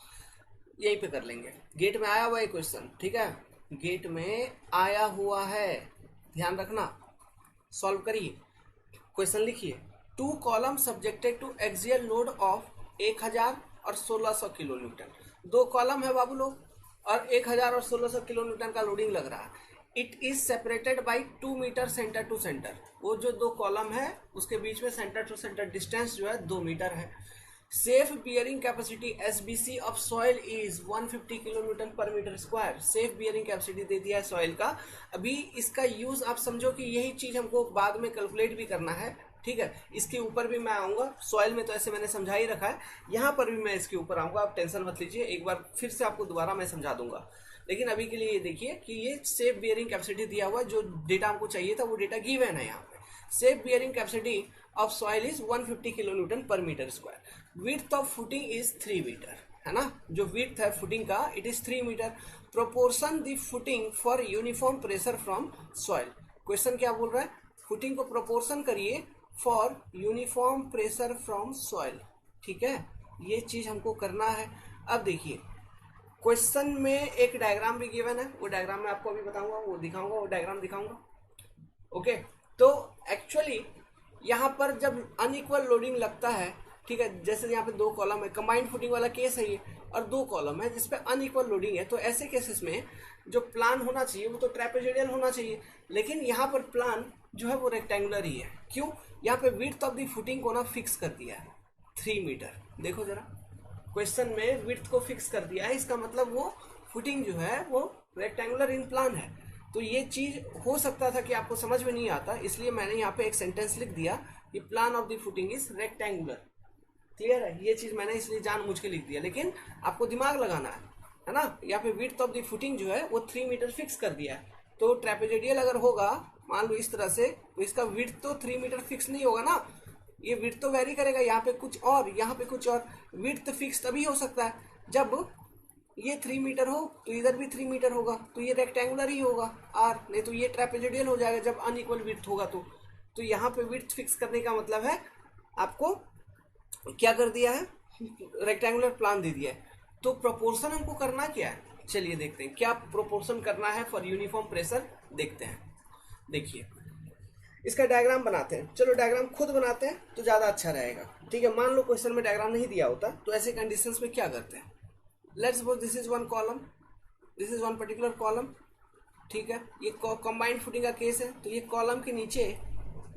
यहीं पे कर लेंगे। गेट में आया हुआ है क्वेश्चन, ठीक है, गेट में आया हुआ है, ध्यान रखना। सॉल्व करिए, क्वेश्चन लिखिए। 2 column subjected to axial load of 1000 और 1600 किलो न्यूटन। 2 कॉलम है बाबू लोग और 1000 और 1600 किलो न्यूटन का लोडिंग लग रहा है। It is separated by 2 meter centre to centre. वो जो 2 कॉलम है उसके बीच में सेंटर टू सेंटर डिस्टेंस जो है 2 मीटर है। Safe bearing capacity SBC of soil is 150 kilo newton per metre square. Safe bearing capacity दे दिया है सॉइल का। अभी इसका यूज आप समझो कि यही चीज हमको बाद में कैलकुलेट भी करना है, ठीक है। इसके ऊपर भी मैं आऊंगा, सॉइल में तो ऐसे मैंने समझा ही रखा है, यहाँ पर भी मैं इसके ऊपर आऊंगा, आप टेंशन मत लीजिए, एक बार फिर से आपको दोबारा मैं समझा दूंगा। लेकिन अभी के लिए ये देखिए कि ये सेफ बियरिंग कैपेसिटी दिया हुआ है, जो डेटा हमको चाहिए था वो डेटा गिवन है यहाँ पे। Safe bearing capacity of soil is 150 kilo newton per metre square. Width of footing is 3 metre, है ना, जो विड्थ है फुटिंग का it is 3 metre. Proportion the footing for uniform pressure from soil. Question क्या बोल रहा है, फुटिंग को प्रोपोर्शन करिए for uniform pressure from soil, ठीक है, ये चीज हमको करना है। अब देखिए क्वेश्चन में एक डायग्राम भी गिवन है, वो डायग्राम मैं आपको अभी बताऊंगा, वो दिखाऊंगा, वो डायग्राम दिखाऊंगा, ओके। तो एक्चुअली यहाँ पर जब अनइक्वल लोडिंग लगता है, ठीक है, जैसे यहाँ पे 2 कॉलम है, कंबाइंड फुटिंग वाला केस है ये, और 2 कॉलम है जिसपे अनइक्वल लोडिंग है, तो ऐसे केसेस में जो प्लान होना चाहिए वो तो ट्रेपेजोइडल होना चाहिए, लेकिन यहाँ पर प्लान जो है वो रेक्टेंगुलर ही है। क्यों, यहाँ पे विड्थ ऑफ द फुटिंग को ना फिक्स कर दिया है 3 मीटर। देखो जरा क्वेश्चन में विड्थ को फिक्स कर दिया है, इसका मतलब वो फुटिंग जो है वो रेक्टेंगुलर इन प्लान है। तो ये चीज हो सकता था कि आपको समझ में नहीं आता, इसलिए मैंने यहाँ पे एक सेंटेंस लिख दिया कि plan of the footing is rectangular. Clear है, ये चीज मैंने इसलिए जानबूझ के लिख दिया, लेकिन आपको दिमाग लगाना है ना। यहाँ पे विड्थ ऑफ द फुटिंग जो है वो 3 मीटर फिक्स कर दिया है। तो ट्रेपेजोइडल अगर होगा मान लो इस तरह से, तो इसका विड्थ तो 3 मीटर फिक्स नहीं होगा ना, ये विड्थ तो वेरी करेगा, यहाँ पे कुछ और यहाँ पे कुछ और। विड्थ फिक्स तभी हो सकता है जब ये 3 मीटर हो तो इधर भी 3 मीटर होगा, तो ये रेक्टेंगुलर ही होगा आर, नहीं तो ये ट्रेपेजोइडल हो जाएगा जब अनइक्वल विड्थ होगा। तो यहाँ पे विड्थ फिक्स करने का मतलब है आपको क्या कर दिया है, रेक्टेंगुलर प्लान दे दिया है। तो प्रोपोर्शन हमको करना क्या है, चलिए देखते हैं क्या प्रोपोर्शन करना है फॉर यूनिफॉर्म प्रेशर, देखते हैं। देखिए इसका डायग्राम बनाते हैं, चलो डायग्राम खुद बनाते हैं तो ज़्यादा अच्छा रहेगा, ठीक है। मान लो क्वेश्चन में डायग्राम नहीं दिया होता तो ऐसे कंडीशंस में क्या करते हैं, let's suppose this is 1 column, this is 1 particular column, ठीक है, ये कंबाइंड फुटिंग का केस है। तो ये कॉलम के नीचे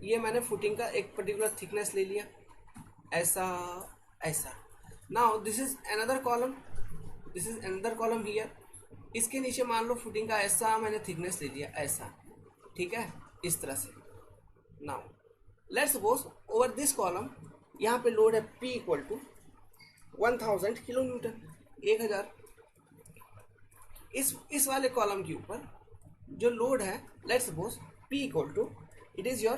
ये मैंने फुटिंग का एक पर्टिकुलर थिकनेस ले लिया, ऐसा ऐसा। Now this is another column, this is another column here, इसके नीचे मान लो फुटिंग का ऐसा मैंने थिकनेस ले लिया, ऐसा, ठीक है, इस तरह से। Now let's suppose over this column यहाँ पे लोड है P equal to 1000 kilo newton, 1000। इस वाले कॉलम के ऊपर जो लोड है let's suppose P equal to it is your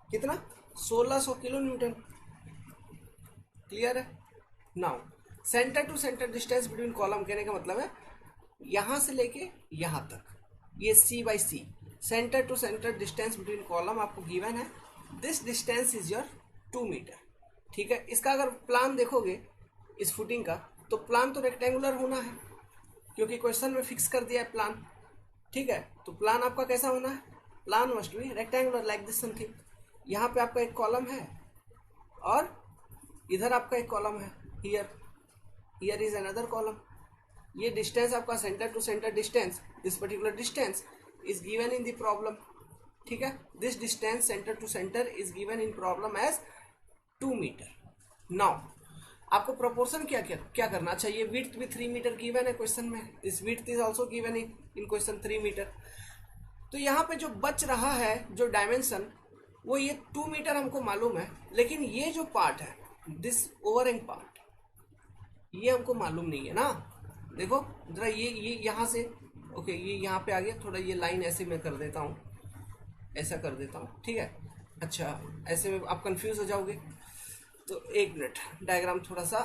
कितना 1600 किलो न्यूटन। क्लियर है। Now centre to centre distance between column, कहने का मतलब है यहां से लेके यहां तक, ये C/C, centre to centre distance between column आपको गिवन है, this distance is your 2 meter, ठीक है। इसका अगर प्लान देखोगे इस फुटिंग का तो प्लान तो रेक्टेंगुलर होना है क्योंकि क्वेश्चन में फिक्स कर दिया है प्लान, ठीक है। तो प्लान आपका कैसा होना है, plan must be rectangular like this something. यहाँ पे आपका एक कॉलम है और इधर आपका एक कॉलम है, हियर इज अनदर कॉलम। ये डिस्टेंस आपका centre to centre distance, this particular distance is given in the problem, ठीक है। This distance centre to centre is given in problem as 2 meter. Now आपको प्रोपोर्शन क्या करना चाहिए, विड्थ भी 3 मीटर गिवन है क्वेश्चन में, this width is also given in question 3 meter. तो यहाँ पे जो बच रहा है जो डायमेंशन वो ये 2 मीटर हमको मालूम है, लेकिन ये जो पार्ट है दिस ओवरहैंग पार्ट ये हमको मालूम नहीं है ना। देखो जरा ये यहाँ से ओके, ये यहाँ पे आ गया, थोड़ा ये लाइन ऐसे मैं कर देता हूँ, ऐसा कर देता हूँ, ठीक है। अच्छा ऐसे में आप कंफ्यूज हो जाओगे, तो एक मिनट डायग्राम थोड़ा सा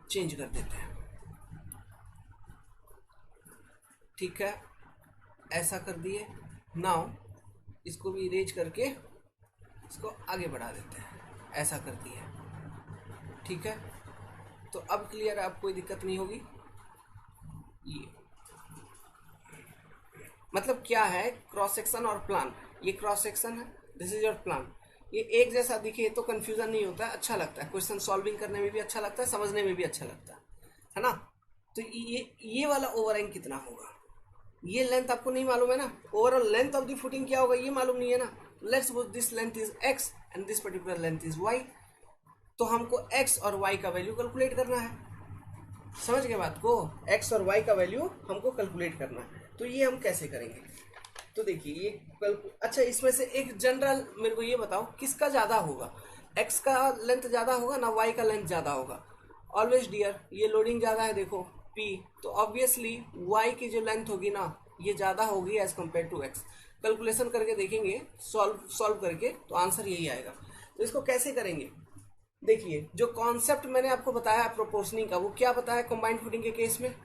चेंज कर देते हैं, ठीक है, ऐसा कर दिए। नाउ इसको भी इरेज करके इसको आगे बढ़ा देते हैं, ऐसा कर दिए, ठीक है। तो अब क्लियर है, अब कोई दिक्कत नहीं होगी। ये मतलब क्या है, क्रॉस सेक्शन और प्लान, ये क्रॉस सेक्शन है, दिस इज योर प्लान। ये एक जैसा दिखे तो कंफ्यूजन नहीं होता है, अच्छा लगता है, क्वेश्चन सॉल्विंग करने में भी अच्छा लगता है, समझने में भी अच्छा लगता है ना। तो ये वाला ओवरहैंग कितना होगा, ये लेंथ आपको नहीं मालूम है ना, overall length of the footing क्या होगा ये मालूम नहीं है ना। Let's suppose this length is x and this particular length is y, तो हमको x और y का वैल्यू कैलकुलेट करना है, समझ गए बात को, x और y का वैल्यू हमको कैलकुलेट करना है। तो ये हम कैसे करेंगे, तो देखिए ये अच्छा, इसमें से एक जनरल मेरे को ये बताओ किसका ज्यादा होगा, x का लेंथ ज्यादा होगा ना y का लेंथ ज्यादा होगा। ऑलवेज डियर, ये लोडिंग ज्यादा है देखो P, तो ऑब्वियसली y की जो लेंथ होगी ना ये ज्यादा होगी as compare to x। Calculation करके देखेंगे, सॉल्व करके, तो आंसर यही आएगा। तो इसको कैसे करेंगे, देखिए जो कॉन्सेप्ट मैंने आपको बताया प्रोपोर्शनिंग का, वो क्या बताया कंबाइंड फुटिंग के केस में,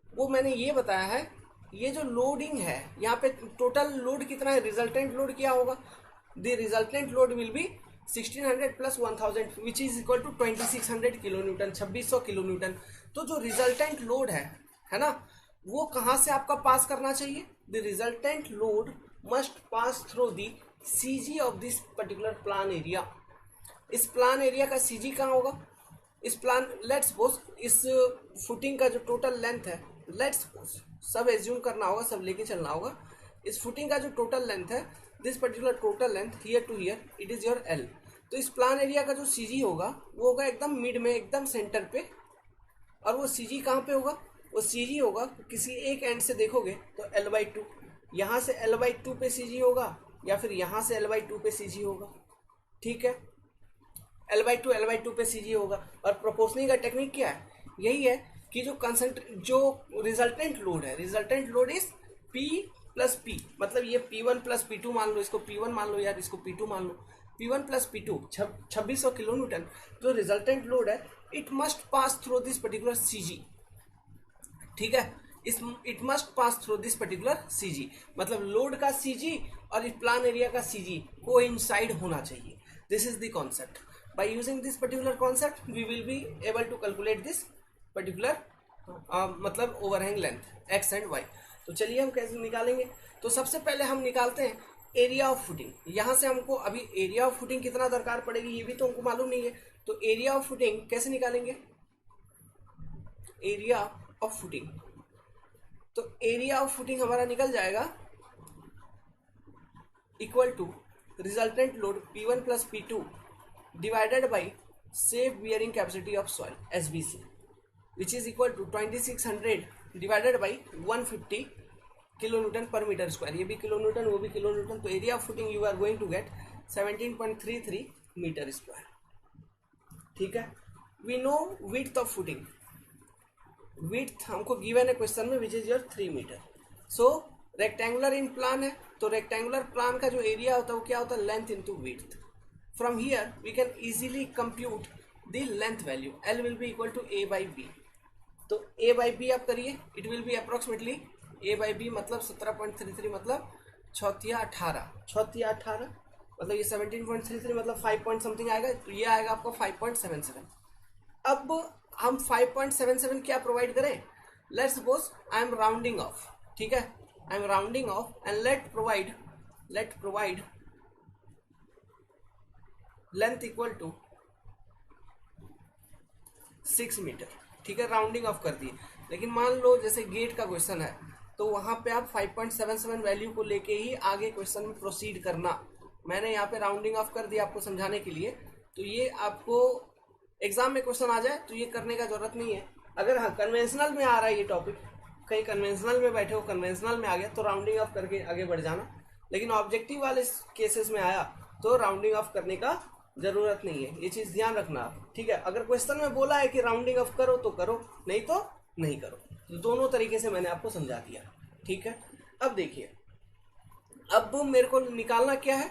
वो मैंने ये बताया है, ये जो लोडिंग है यहाँ पे टोटल लोड कितना है, रिजल्टेंट लोड क्या होगा, the resultant load will be 1600 plus 1000 which is equal to 2600 kilo newton, 2600 kilo newton. तो जो रिजल्टेंट लोड है ना, वो कहाँ से आपका पास करना चाहिए, the resultant load must pass through the CG of this particular plan area. इस प्लान एरिया का सीजी कहाँ होगा, इस प्लान, लेट्स सपोज इस फुटिंग का जो टोटल लेंथ है, लेट्स सपोज सब एज्यूम करना होगा, सब लेके चलना होगा, इस फुटिंग का जो टोटल लेंथ है, this particular total length here to here it is your L. तो इस प्लान एरिया का जो सीजी होगा वो होगा एकदम मिड में, एकदम सेंटर पे, और वो सीजी कहाँ पे होगा, वो सीजी होगा किसी एक एंड से देखोगे तो L/2, यहाँ से L/2 पे सीजी होगा या फिर यहाँ से L/2 पे सीजी होगा, ठीक है, L/2 पे सीजी होगा। और प्रोपोर्शनिंग का टेक्निक क्या है, यही है कि जो रिजल्टेंट लोड है, resultant load is P plus P, मतलब ये P1 प्लस P2 मान लो, इसको P1 मान लो यार, इसको P2 मान लो, P1 plus P2 2600 kilo Newton जो रिजल्टेंट लोड है, it must pass through this particular CG, ठीक है, it must pass through this particular CG, मतलब लोड का CG और इस प्लान एरिया का CG कोइंसाइड होना चाहिए। This is the concept. By using this particular concept, we will be able to calculate this particular मतलब overhang length x and y। तो चलिए हम कैसे निकालेंगे, तो सबसे पहले हम निकालते हैं एरिया ऑफ फुटिंग। यहाँ से हमको अभी एरिया ऑफ फुटिंग कितना दरकार पड़ेगी ये भी तो हमको मालूम नहीं है, तो एरिया ऑफ फुटिंग कैसे निकालेंगे, एरिया ऑफ फुटिंग, तो एरिया ऑफ फुटिंग हमारा निकल जाएगा equal to resultant load P1 plus P2 divided by safe bearing capacity of soil SBC, which is equal to 2600 divided by 150 kilonewton per meter square, ये भी किलो न्यूटन वो भी किलो न्यूटन, तो area of footing you are going to get 17.33 meter square, ठीक है। We know width of footing, width हमको गिवन है क्वेश्चन में which is your 3 meter. So rectangular in plan है, तो रेक्टेंगुलर प्लान का जो एरिया होता है वो क्या होता है, length into width. From here we can easily compute the length value, L will be equal to A by B। तो A by B आप करिए, it will be approximately A by B मतलब 17.33 मतलब 6×18 मतलब ये 17.33 मतलब 5 point something आएगा, तो ये आएगा आपको 5.77। अब हम 5.77 क्या प्रोवाइड करें, let's suppose I am rounding off, ठीक है, I am rounding off and let provide length equal to 6 meter, ठीक है, राउंडिंग ऑफ कर दिए। लेकिन मान लो जैसे गेट का क्वेश्चन है तो वहां पे आप 5.77 वैल्यू को लेके ही आगे क्वेश्चन में प्रोसीड करना, मैंने यहाँ पे राउंडिंग ऑफ कर दिया आपको समझाने के लिए। तो ये आपको एग्जाम में क्वेश्चन आ जाए तो ये करने का जरूरत नहीं है। अगर हाँ कन्वेंशनल में आ रहा है ये टॉपिक, कहीं कन्वेंशनल में बैठे हो, कन्वेंशनल में आ गया तो राउंडिंग ऑफ करके आगे बढ़ जाना, लेकिन ऑब्जेक्टिव वाले केसेस में आया तो राउंडिंग ऑफ करने का जरूरत नहीं है, ये चीज ध्यान रखना आप, ठीक है। अगर क्वेश्चन में बोला है कि राउंडिंग ऑफ करो तो करो, नहीं तो नहीं करो, तो दोनों तरीके से मैंने आपको समझा दिया, ठीक है। अब देखिए, अब मेरे को निकालना क्या है,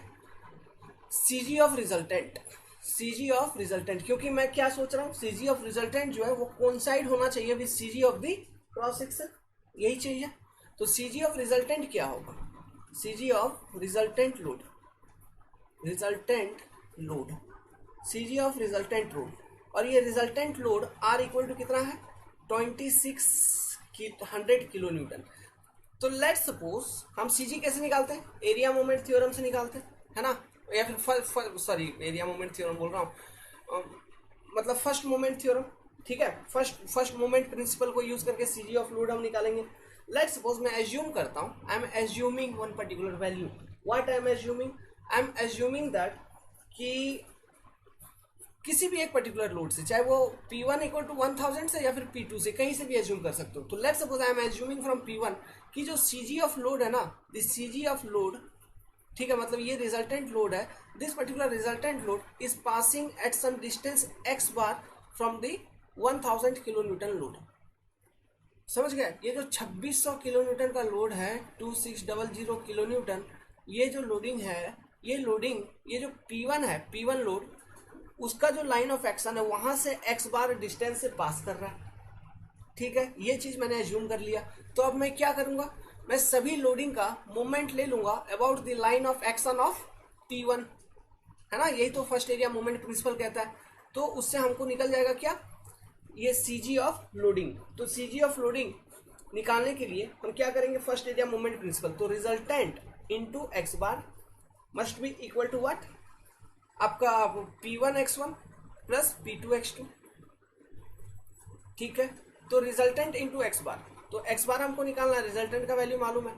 CG of resultant, CG of resultant, क्योंकि मैं क्या सोच रहा हूँ, सीजी ऑफ रिजल्टेंट जो है वो कोइंसाइड होना चाहिए with CG of the cross section, यही चाहिए। तो सीजी ऑफ रिजल्टेंट क्या होगा, CG of resultant load, resultant load, CG of resultant load, और ये resultant load are equal to कितना है 2600 किलो न्यूटन। तो लेट्स सपोज हम सीजी कैसे निकालते हैं, एरिया मोमेंट थ्योरम से निकालते हैं, है ना, या फिर सॉरी एरिया मोमेंट थ्योरम बोल रहा हूँ, मतलब फर्स्ट मोमेंट थ्योरम, ठीक है, फर्स्ट मोमेंट प्रिंसिपल को यूज करके सीजी ऑफ लोड हम निकालेंगे। लेट्स सपोज मैं एज्यूम करता हूँ, I am assuming one particular value, what I am assuming that कि किसी भी एक पर्टिकुलर लोड से, चाहे वो P1 इक्वल टू 1000 से या फिर P2 से, कहीं से भी एज्यूम कर सकते हो। तो let's suppose I am assuming from P1 कि जो सीजी ऑफ लोड है ना, दिस सीजी ऑफ लोड, ठीक है, मतलब ये रिजल्टेंट लोड है, this particular resultant load is passing at some distance x bar from the 1000 kilo newton load. समझ गए, ये जो 2600 किलो न्यूटन का लोड है, 2600 किलो न्यूटन, ये जो लोडिंग है, ये जो P1 है, P1 लोड, उसका जो लाइन ऑफ एक्शन है वहां से x बार डिस्टेंस से पास कर रहा है, ठीक है, ये चीज मैंने एज्यूम कर लिया। तो अब मैं क्या करूंगा, मैं सभी लोडिंग का मोमेंट ले लूंगा about the line of action of P1, है ना, यही तो फर्स्ट एरिया मोमेंट प्रिंसिपल कहता है। तो उससे हमको निकल जाएगा क्या, ये सीजी ऑफ लोडिंग। तो सीजी ऑफ लोडिंग निकालने के लिए हम क्या करेंगे, फर्स्ट एरिया मोमेंट प्रिंसिपल, तो resultant into x bar must be equal to what, आपका P1 x1 plus P2 x2, ठीक है। तो रिजल्टेंट इनटू x बार, तो x बार हमको निकालना है, रिजल्टेंट का वैल्यू मालूम है,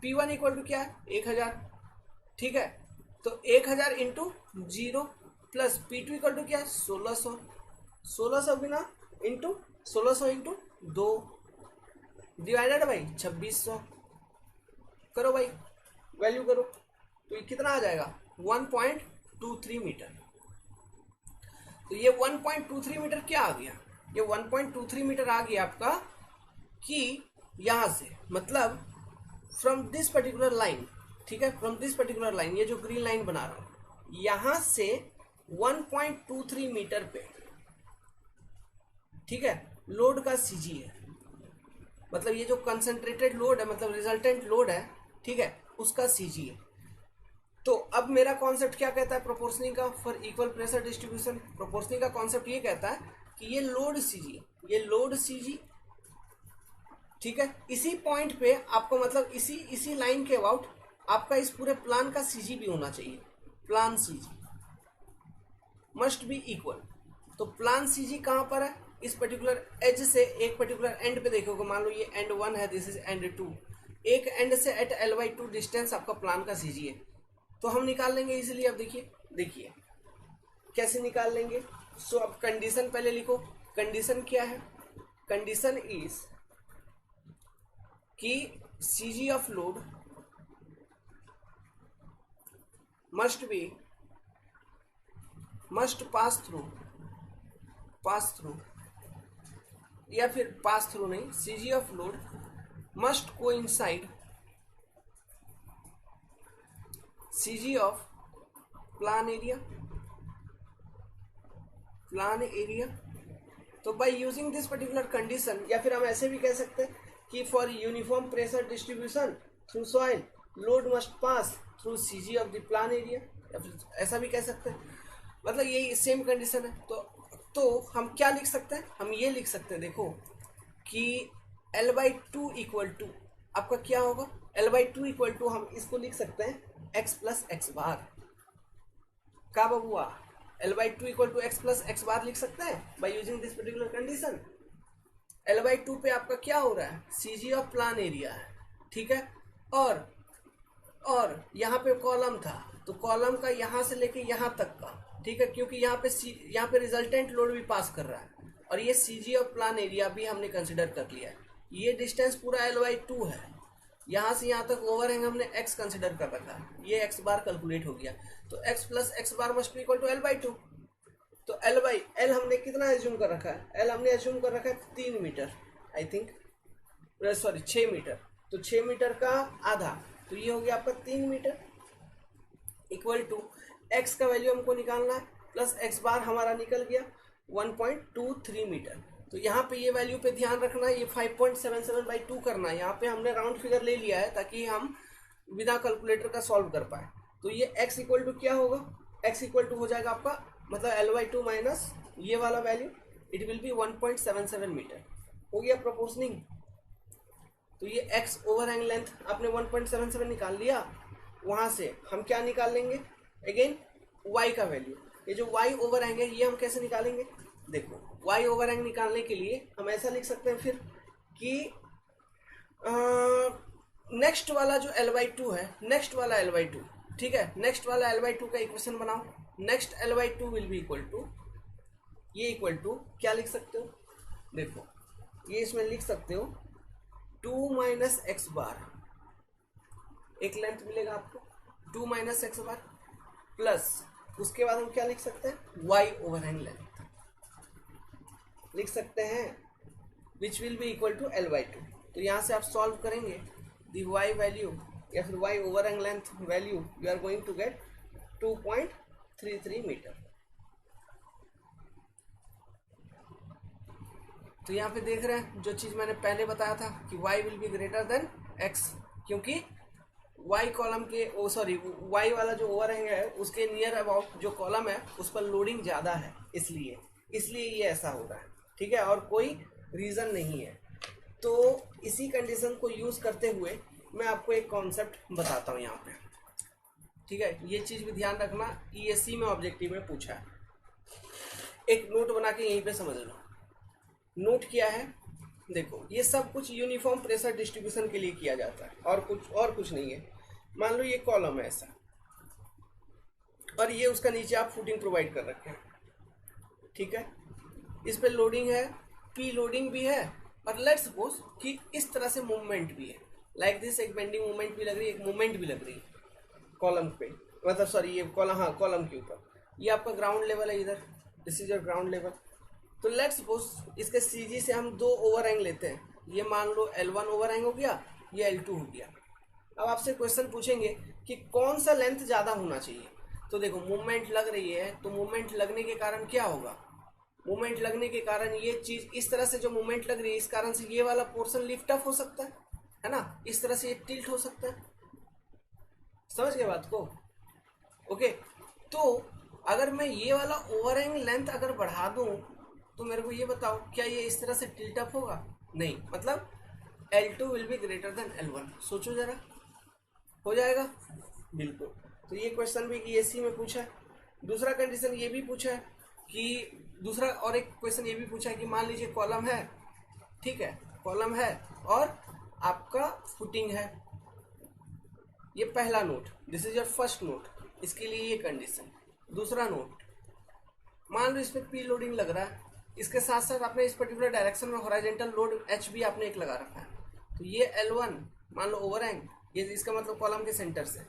P1 इक्वल टू क्या है 1000, ठीक है, तो 1000 into 0 plus P2 equal to क्या है 1600 गुना इंटू 1600 इंटू 2 डिवाइडेड बाई 2600, करो भाई वैल्यू करो, तो ये कितना आ जाएगा 1.23 मीटर। तो ये 1.23 मीटर क्या आ गया, ये 1.23 मीटर आ गया आपका कि यहां से, मतलब फ्रॉम दिस पर्टिकुलर लाइन, ठीक है, फ्रॉम दिस पर्टिकुलर लाइन, ये जो ग्रीन लाइन बना रहा हूं, यहां से 1.23 मीटर पे, ठीक है, लोड का सीजी है, मतलब ये जो कंसंट्रेटेड लोड है, मतलब रिजल्टेंट लोड है, ठीक है, उसका सीजी है। तो अब मेरा कॉन्सेप्ट क्या कहता है प्रोपोर्शनिंग का, फॉर इक्वल प्रेशर डिस्ट्रीब्यूशन, प्रोपोर्शनिंग का कॉन्सेप्ट ये कहता है कि ये लोड सीजी, ये लोड सीजी, ठीक है, इसी पॉइंट पे आपको, मतलब इसी लाइन के अबाउट आपका इस पूरे प्लान का सीजी भी होना चाहिए, plan CG must be equal. तो प्लान सीजी कहां पर है, इस पर्टिकुलर एज से एक पर्टिकुलर एंड पे देखोगे, मान लो ये एंड 1 है, दिस इज एंड 2, एक एंड से एट L/2 डिस्टेंस आपका प्लान का सीजी है। तो हम निकाल लेंगे इजिली। अब देखिए कैसे निकाल लेंगे। सो अब कंडीशन पहले लिखो, कंडीशन क्या है, कंडीशन इज कि CG of load must pass through या फिर पास थ्रू नहीं, CG of load must coincide CG of plan area. तो by using this particular condition, या फिर हम ऐसे भी कह सकते हैं कि for uniform pressure distribution through soil load must pass through CG of the plan area, या फिर ऐसा भी कह सकते हैं, मतलब यही सेम कंडीशन है। तो हम क्या लिख सकते हैं, हम ये लिख सकते हैं, देखो कि L/2 इक्वल टू आपका क्या होगा, L/2 इक्वल टू हम इसको लिख सकते हैं x प्लस एक्स बार का बबुआ, L/2 equal to x plus x bar लिख सकते हैं by using this particular condition. L/2 पे आपका क्या हो रहा है, सीजी ऑफ प्लान एरिया है, ठीक है, और यहाँ पे कॉलम था, तो कॉलम का यहाँ से लेके यहाँ तक का, ठीक है, क्योंकि यहाँ पे रिजल्टेंट लोड भी पास कर रहा है, और ये सीजी ऑफ प्लान एरिया भी हमने कंसिडर कर लिया है। ये डिस्टेंस पूरा L/2 है, यहाँ से यहाँ तक ओवरहैंग हमने x कंसिडर कर रखा है, ये x बार कैलकुलेट हो गया, तो x plus x bar must be equal to L/2। तो L हमने कितना एज्यूम कर रखा है, L हमने एज्यूम कर रखा है 3 meter, I think, sorry 6 meter, तो 6 मीटर का आधा, तो ये हो गया आपका 3 मीटर, इक्वल टू x का वैल्यू हमको निकालना है, प्लस एक्स बार हमारा निकल गया 1.23 मीटर। तो यहाँ पे ये वैल्यू पे ध्यान रखना, ये 5.77/2 करना है। यहाँ पे हमने राउंड फिगर ले लिया है ताकि हम बिना कैलकुलेटर का सॉल्व कर पाए। तो ये x इक्वल टू क्या होगा, x इक्वल टू हो जाएगा आपका मतलब L/2 माइनस ये वाला value, it will be 1.77 meter. हो गया प्रोपोर्शनिंग। तो ये x ओवरहैंग लेंथ आपने 1.77 निकाल लिया। वहां से हम क्या निकाल लेंगे, अगेन y का वैल्यू। ये जो y ओवरहैंग है ये हम कैसे निकालेंगे, देखो y ओवरहैंग निकालने के लिए हम ऐसा लिख सकते हैं फिर कि नेक्स्ट वाला जो L/2 है, नेक्स्ट वाला L/2, ठीक है, नेक्स्ट वाला L/2 का इक्वेशन बनाओ। Next L/2 will be equal to, ये इक्वल टू क्या लिख सकते हो, देखो ये इसमें लिख सकते हो 2 माइनस एक्स बार, एक लेंथ मिलेगा आपको 2 माइनस एक्स बार, प्लस उसके बाद हम क्या लिख सकते हैं, y ओवरहैंग लेंथ लिख सकते हैं, which will be equal to L/2। तो यहाँ से आप सॉल्व करेंगे दी y वैल्यू या फिर y overhang length value, you are going to get 2.33 meter. तो यहाँ पे देख रहे हैं जो चीज मैंने पहले बताया था कि y will be greater than x, क्योंकि y कॉलम के y वाला जो ओवरहैंग है उसके नियर अबाउट जो कॉलम है उस पर लोडिंग ज्यादा है, इसलिए ये ऐसा हो रहा है, ठीक है, और कोई रीजन नहीं है। तो इसी कंडीशन को यूज करते हुए मैं आपको एक कॉन्सेप्ट बताता हूँ यहाँ पे, ठीक है। ये चीज भी ध्यान रखना, ESC में ऑब्जेक्टिव में पूछा है। एक नोट बना के यहीं पे समझ लो। नोट किया है, देखो ये सब कुछ यूनिफॉर्म प्रेशर डिस्ट्रीब्यूशन के लिए किया जाता है और कुछ नहीं है। मान लो ये कॉलम है ऐसा, और ये उसका नीचे आप फुटिंग प्रोवाइड कर रखे हैं, ठीक है, इस पे लोडिंग है, P लोडिंग भी है, और लेट्स सपोज कि इस तरह से मूवमेंट भी है, लाइक दिस, एक बेंडिंग मूवमेंट भी लग रही है, एक मूवमेंट भी लग रही है कॉलम पे, मतलब सॉरी ये कॉलम, हाँ कॉलम के ऊपर। ये आपका ग्राउंड लेवल है इधर, this is your ground level. तो लेट्स सपोज इसके CG से हम 2 ओवरहैंग लेते हैं, ये मान लो L1 ओवरहैंग हो गया, ये L2 हो गया। अब आपसे क्वेश्चन पूछेंगे कि कौन सा लेंथ ज़्यादा होना चाहिए। तो देखो मूवमेंट लग रही है, तो मूवमेंट लगने के कारण क्या होगा, मूवमेंट लगने के कारण ये चीज इस तरह से जो मूवमेंट लग रही है इस कारण से ये वाला पोर्शन लिफ्ट अप हो सकता है ना, इस तरह से ये टिल्ट हो सकता है। समझ गए बात को, ओके। तो अगर मैं ये वाला ओवरहैंग लेंथ अगर बढ़ा दूं तो मेरे को ये बताओ क्या ये इस तरह से टिल्ट अप होगा, नहीं, मतलब L2 will be greater than L1। सोचो जरा, हो जाएगा बिल्कुल। तो ये क्वेश्चन भी ESC में पूछा है। दूसरा कंडीशन ये भी पूछा है कि दूसरा और एक क्वेश्चन ये भी पूछा है कि मान लीजिए कॉलम है, ठीक है, कॉलम है और आपका फुटिंग है, ये पहला note, this is your first note, इसके लिए ये कंडीशन। दूसरा नोट, मान लो इस पर P लोडिंग लग रहा है, इसके साथ साथ आपने इस पर्टिकुलर डायरेक्शन में हॉरिजॉन्टल लोड H भी आपने एक लगा रखा है। तो ये L1 मान लो ओवरहैंग, ये इसका मतलब कॉलम के सेंटर से,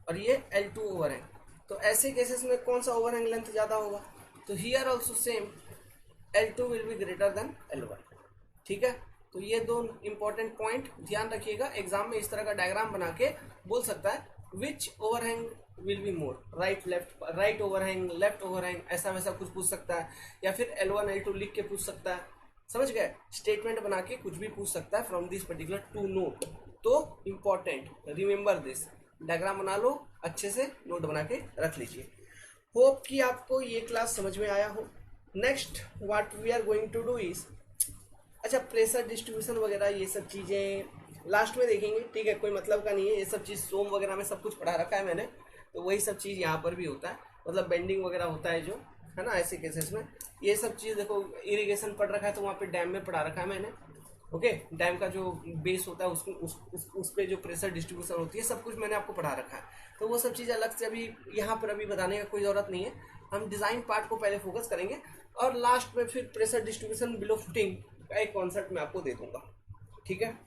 और ये L2 ओवरहैंग। तो ऐसे केसेस में कौन सा ओवरहैंग लेंथ ज्यादा होगा, तो here also same, L2 will be greater than L1, ठीक है। तो ये दो इंपॉर्टेंट पॉइंट ध्यान रखिएगा, एग्जाम में इस तरह का डायग्राम बना के बोल सकता है which overhang will be more, right left, right overhang, left overhang, ऐसा वैसा कुछ पूछ सकता है, या फिर L1 L2 लिख के पूछ सकता है। समझ गए, स्टेटमेंट बना के कुछ भी पूछ सकता है फ्रॉम दिस पर्टिकुलर 2 नोट। तो इंपॉर्टेंट, रिमेंबर दिस, डायग्राम बना लो, अच्छे से नोट बना के रख लीजिए। होप कि आपको ये क्लास समझ में आया हो। Next what we are going to do is, अच्छा प्रेशर डिस्ट्रीब्यूशन वगैरह ये सब चीज़ें लास्ट में देखेंगे, ठीक है, कोई मतलब का नहीं है, ये सब चीज़ सोम वगैरह में सब कुछ पढ़ा रखा है मैंने, तो वही सब चीज़ यहाँ पर भी होता है, मतलब बेंडिंग वगैरह होता है जो है ना, ऐसे केसेस में ये सब चीज़, देखो इरिगेशन पढ़ रखा है तो वहाँ पे डैम में पढ़ा रखा है मैंने, ओके, डैम का जो बेस होता है उसको उस पर जो प्रेशर डिस्ट्रीब्यूशन होती है सब कुछ मैंने आपको पढ़ा रखा है। तो वो सब चीज़ अलग से अभी यहाँ पर अभी बताने का कोई ज़रूरत नहीं है, हम डिज़ाइन पार्ट को पहले फोकस करेंगे और लास्ट में फिर प्रेशर डिस्ट्रीब्यूशन बिलो फुटिंग का एक कॉन्सेप्ट मैं आपको दे दूंगा, ठीक है।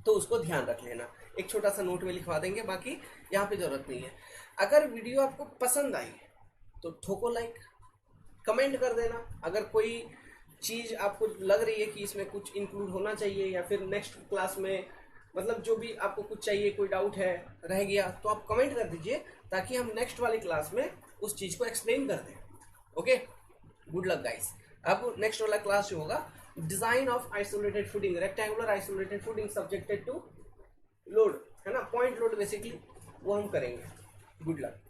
तो उसको ध्यान रख लेना, एक छोटा सा नोट में लिखवा देंगे, बाकी यहाँ पे जरूरत नहीं है। अगर वीडियो आपको पसंद आई तो ठोको लाइक, कमेंट कर देना, अगर कोई चीज़ आपको लग रही है कि इसमें कुछ इंक्लूड होना चाहिए या फिर नेक्स्ट क्लास में मतलब जो भी आपको कुछ चाहिए, कोई डाउट है रह गया तो आप कमेंट कर दीजिए ताकि हम नेक्स्ट वाली क्लास में उस चीज़ को एक्सप्लेन कर दें, ओके, गुड लक गाइस। अब नेक्स्ट वाला क्लास जो होगा design of isolated footing, rectangular isolated footing subjected to load, है ना, पॉइंट लोड बेसिकली, वो हम करेंगे। Good luck.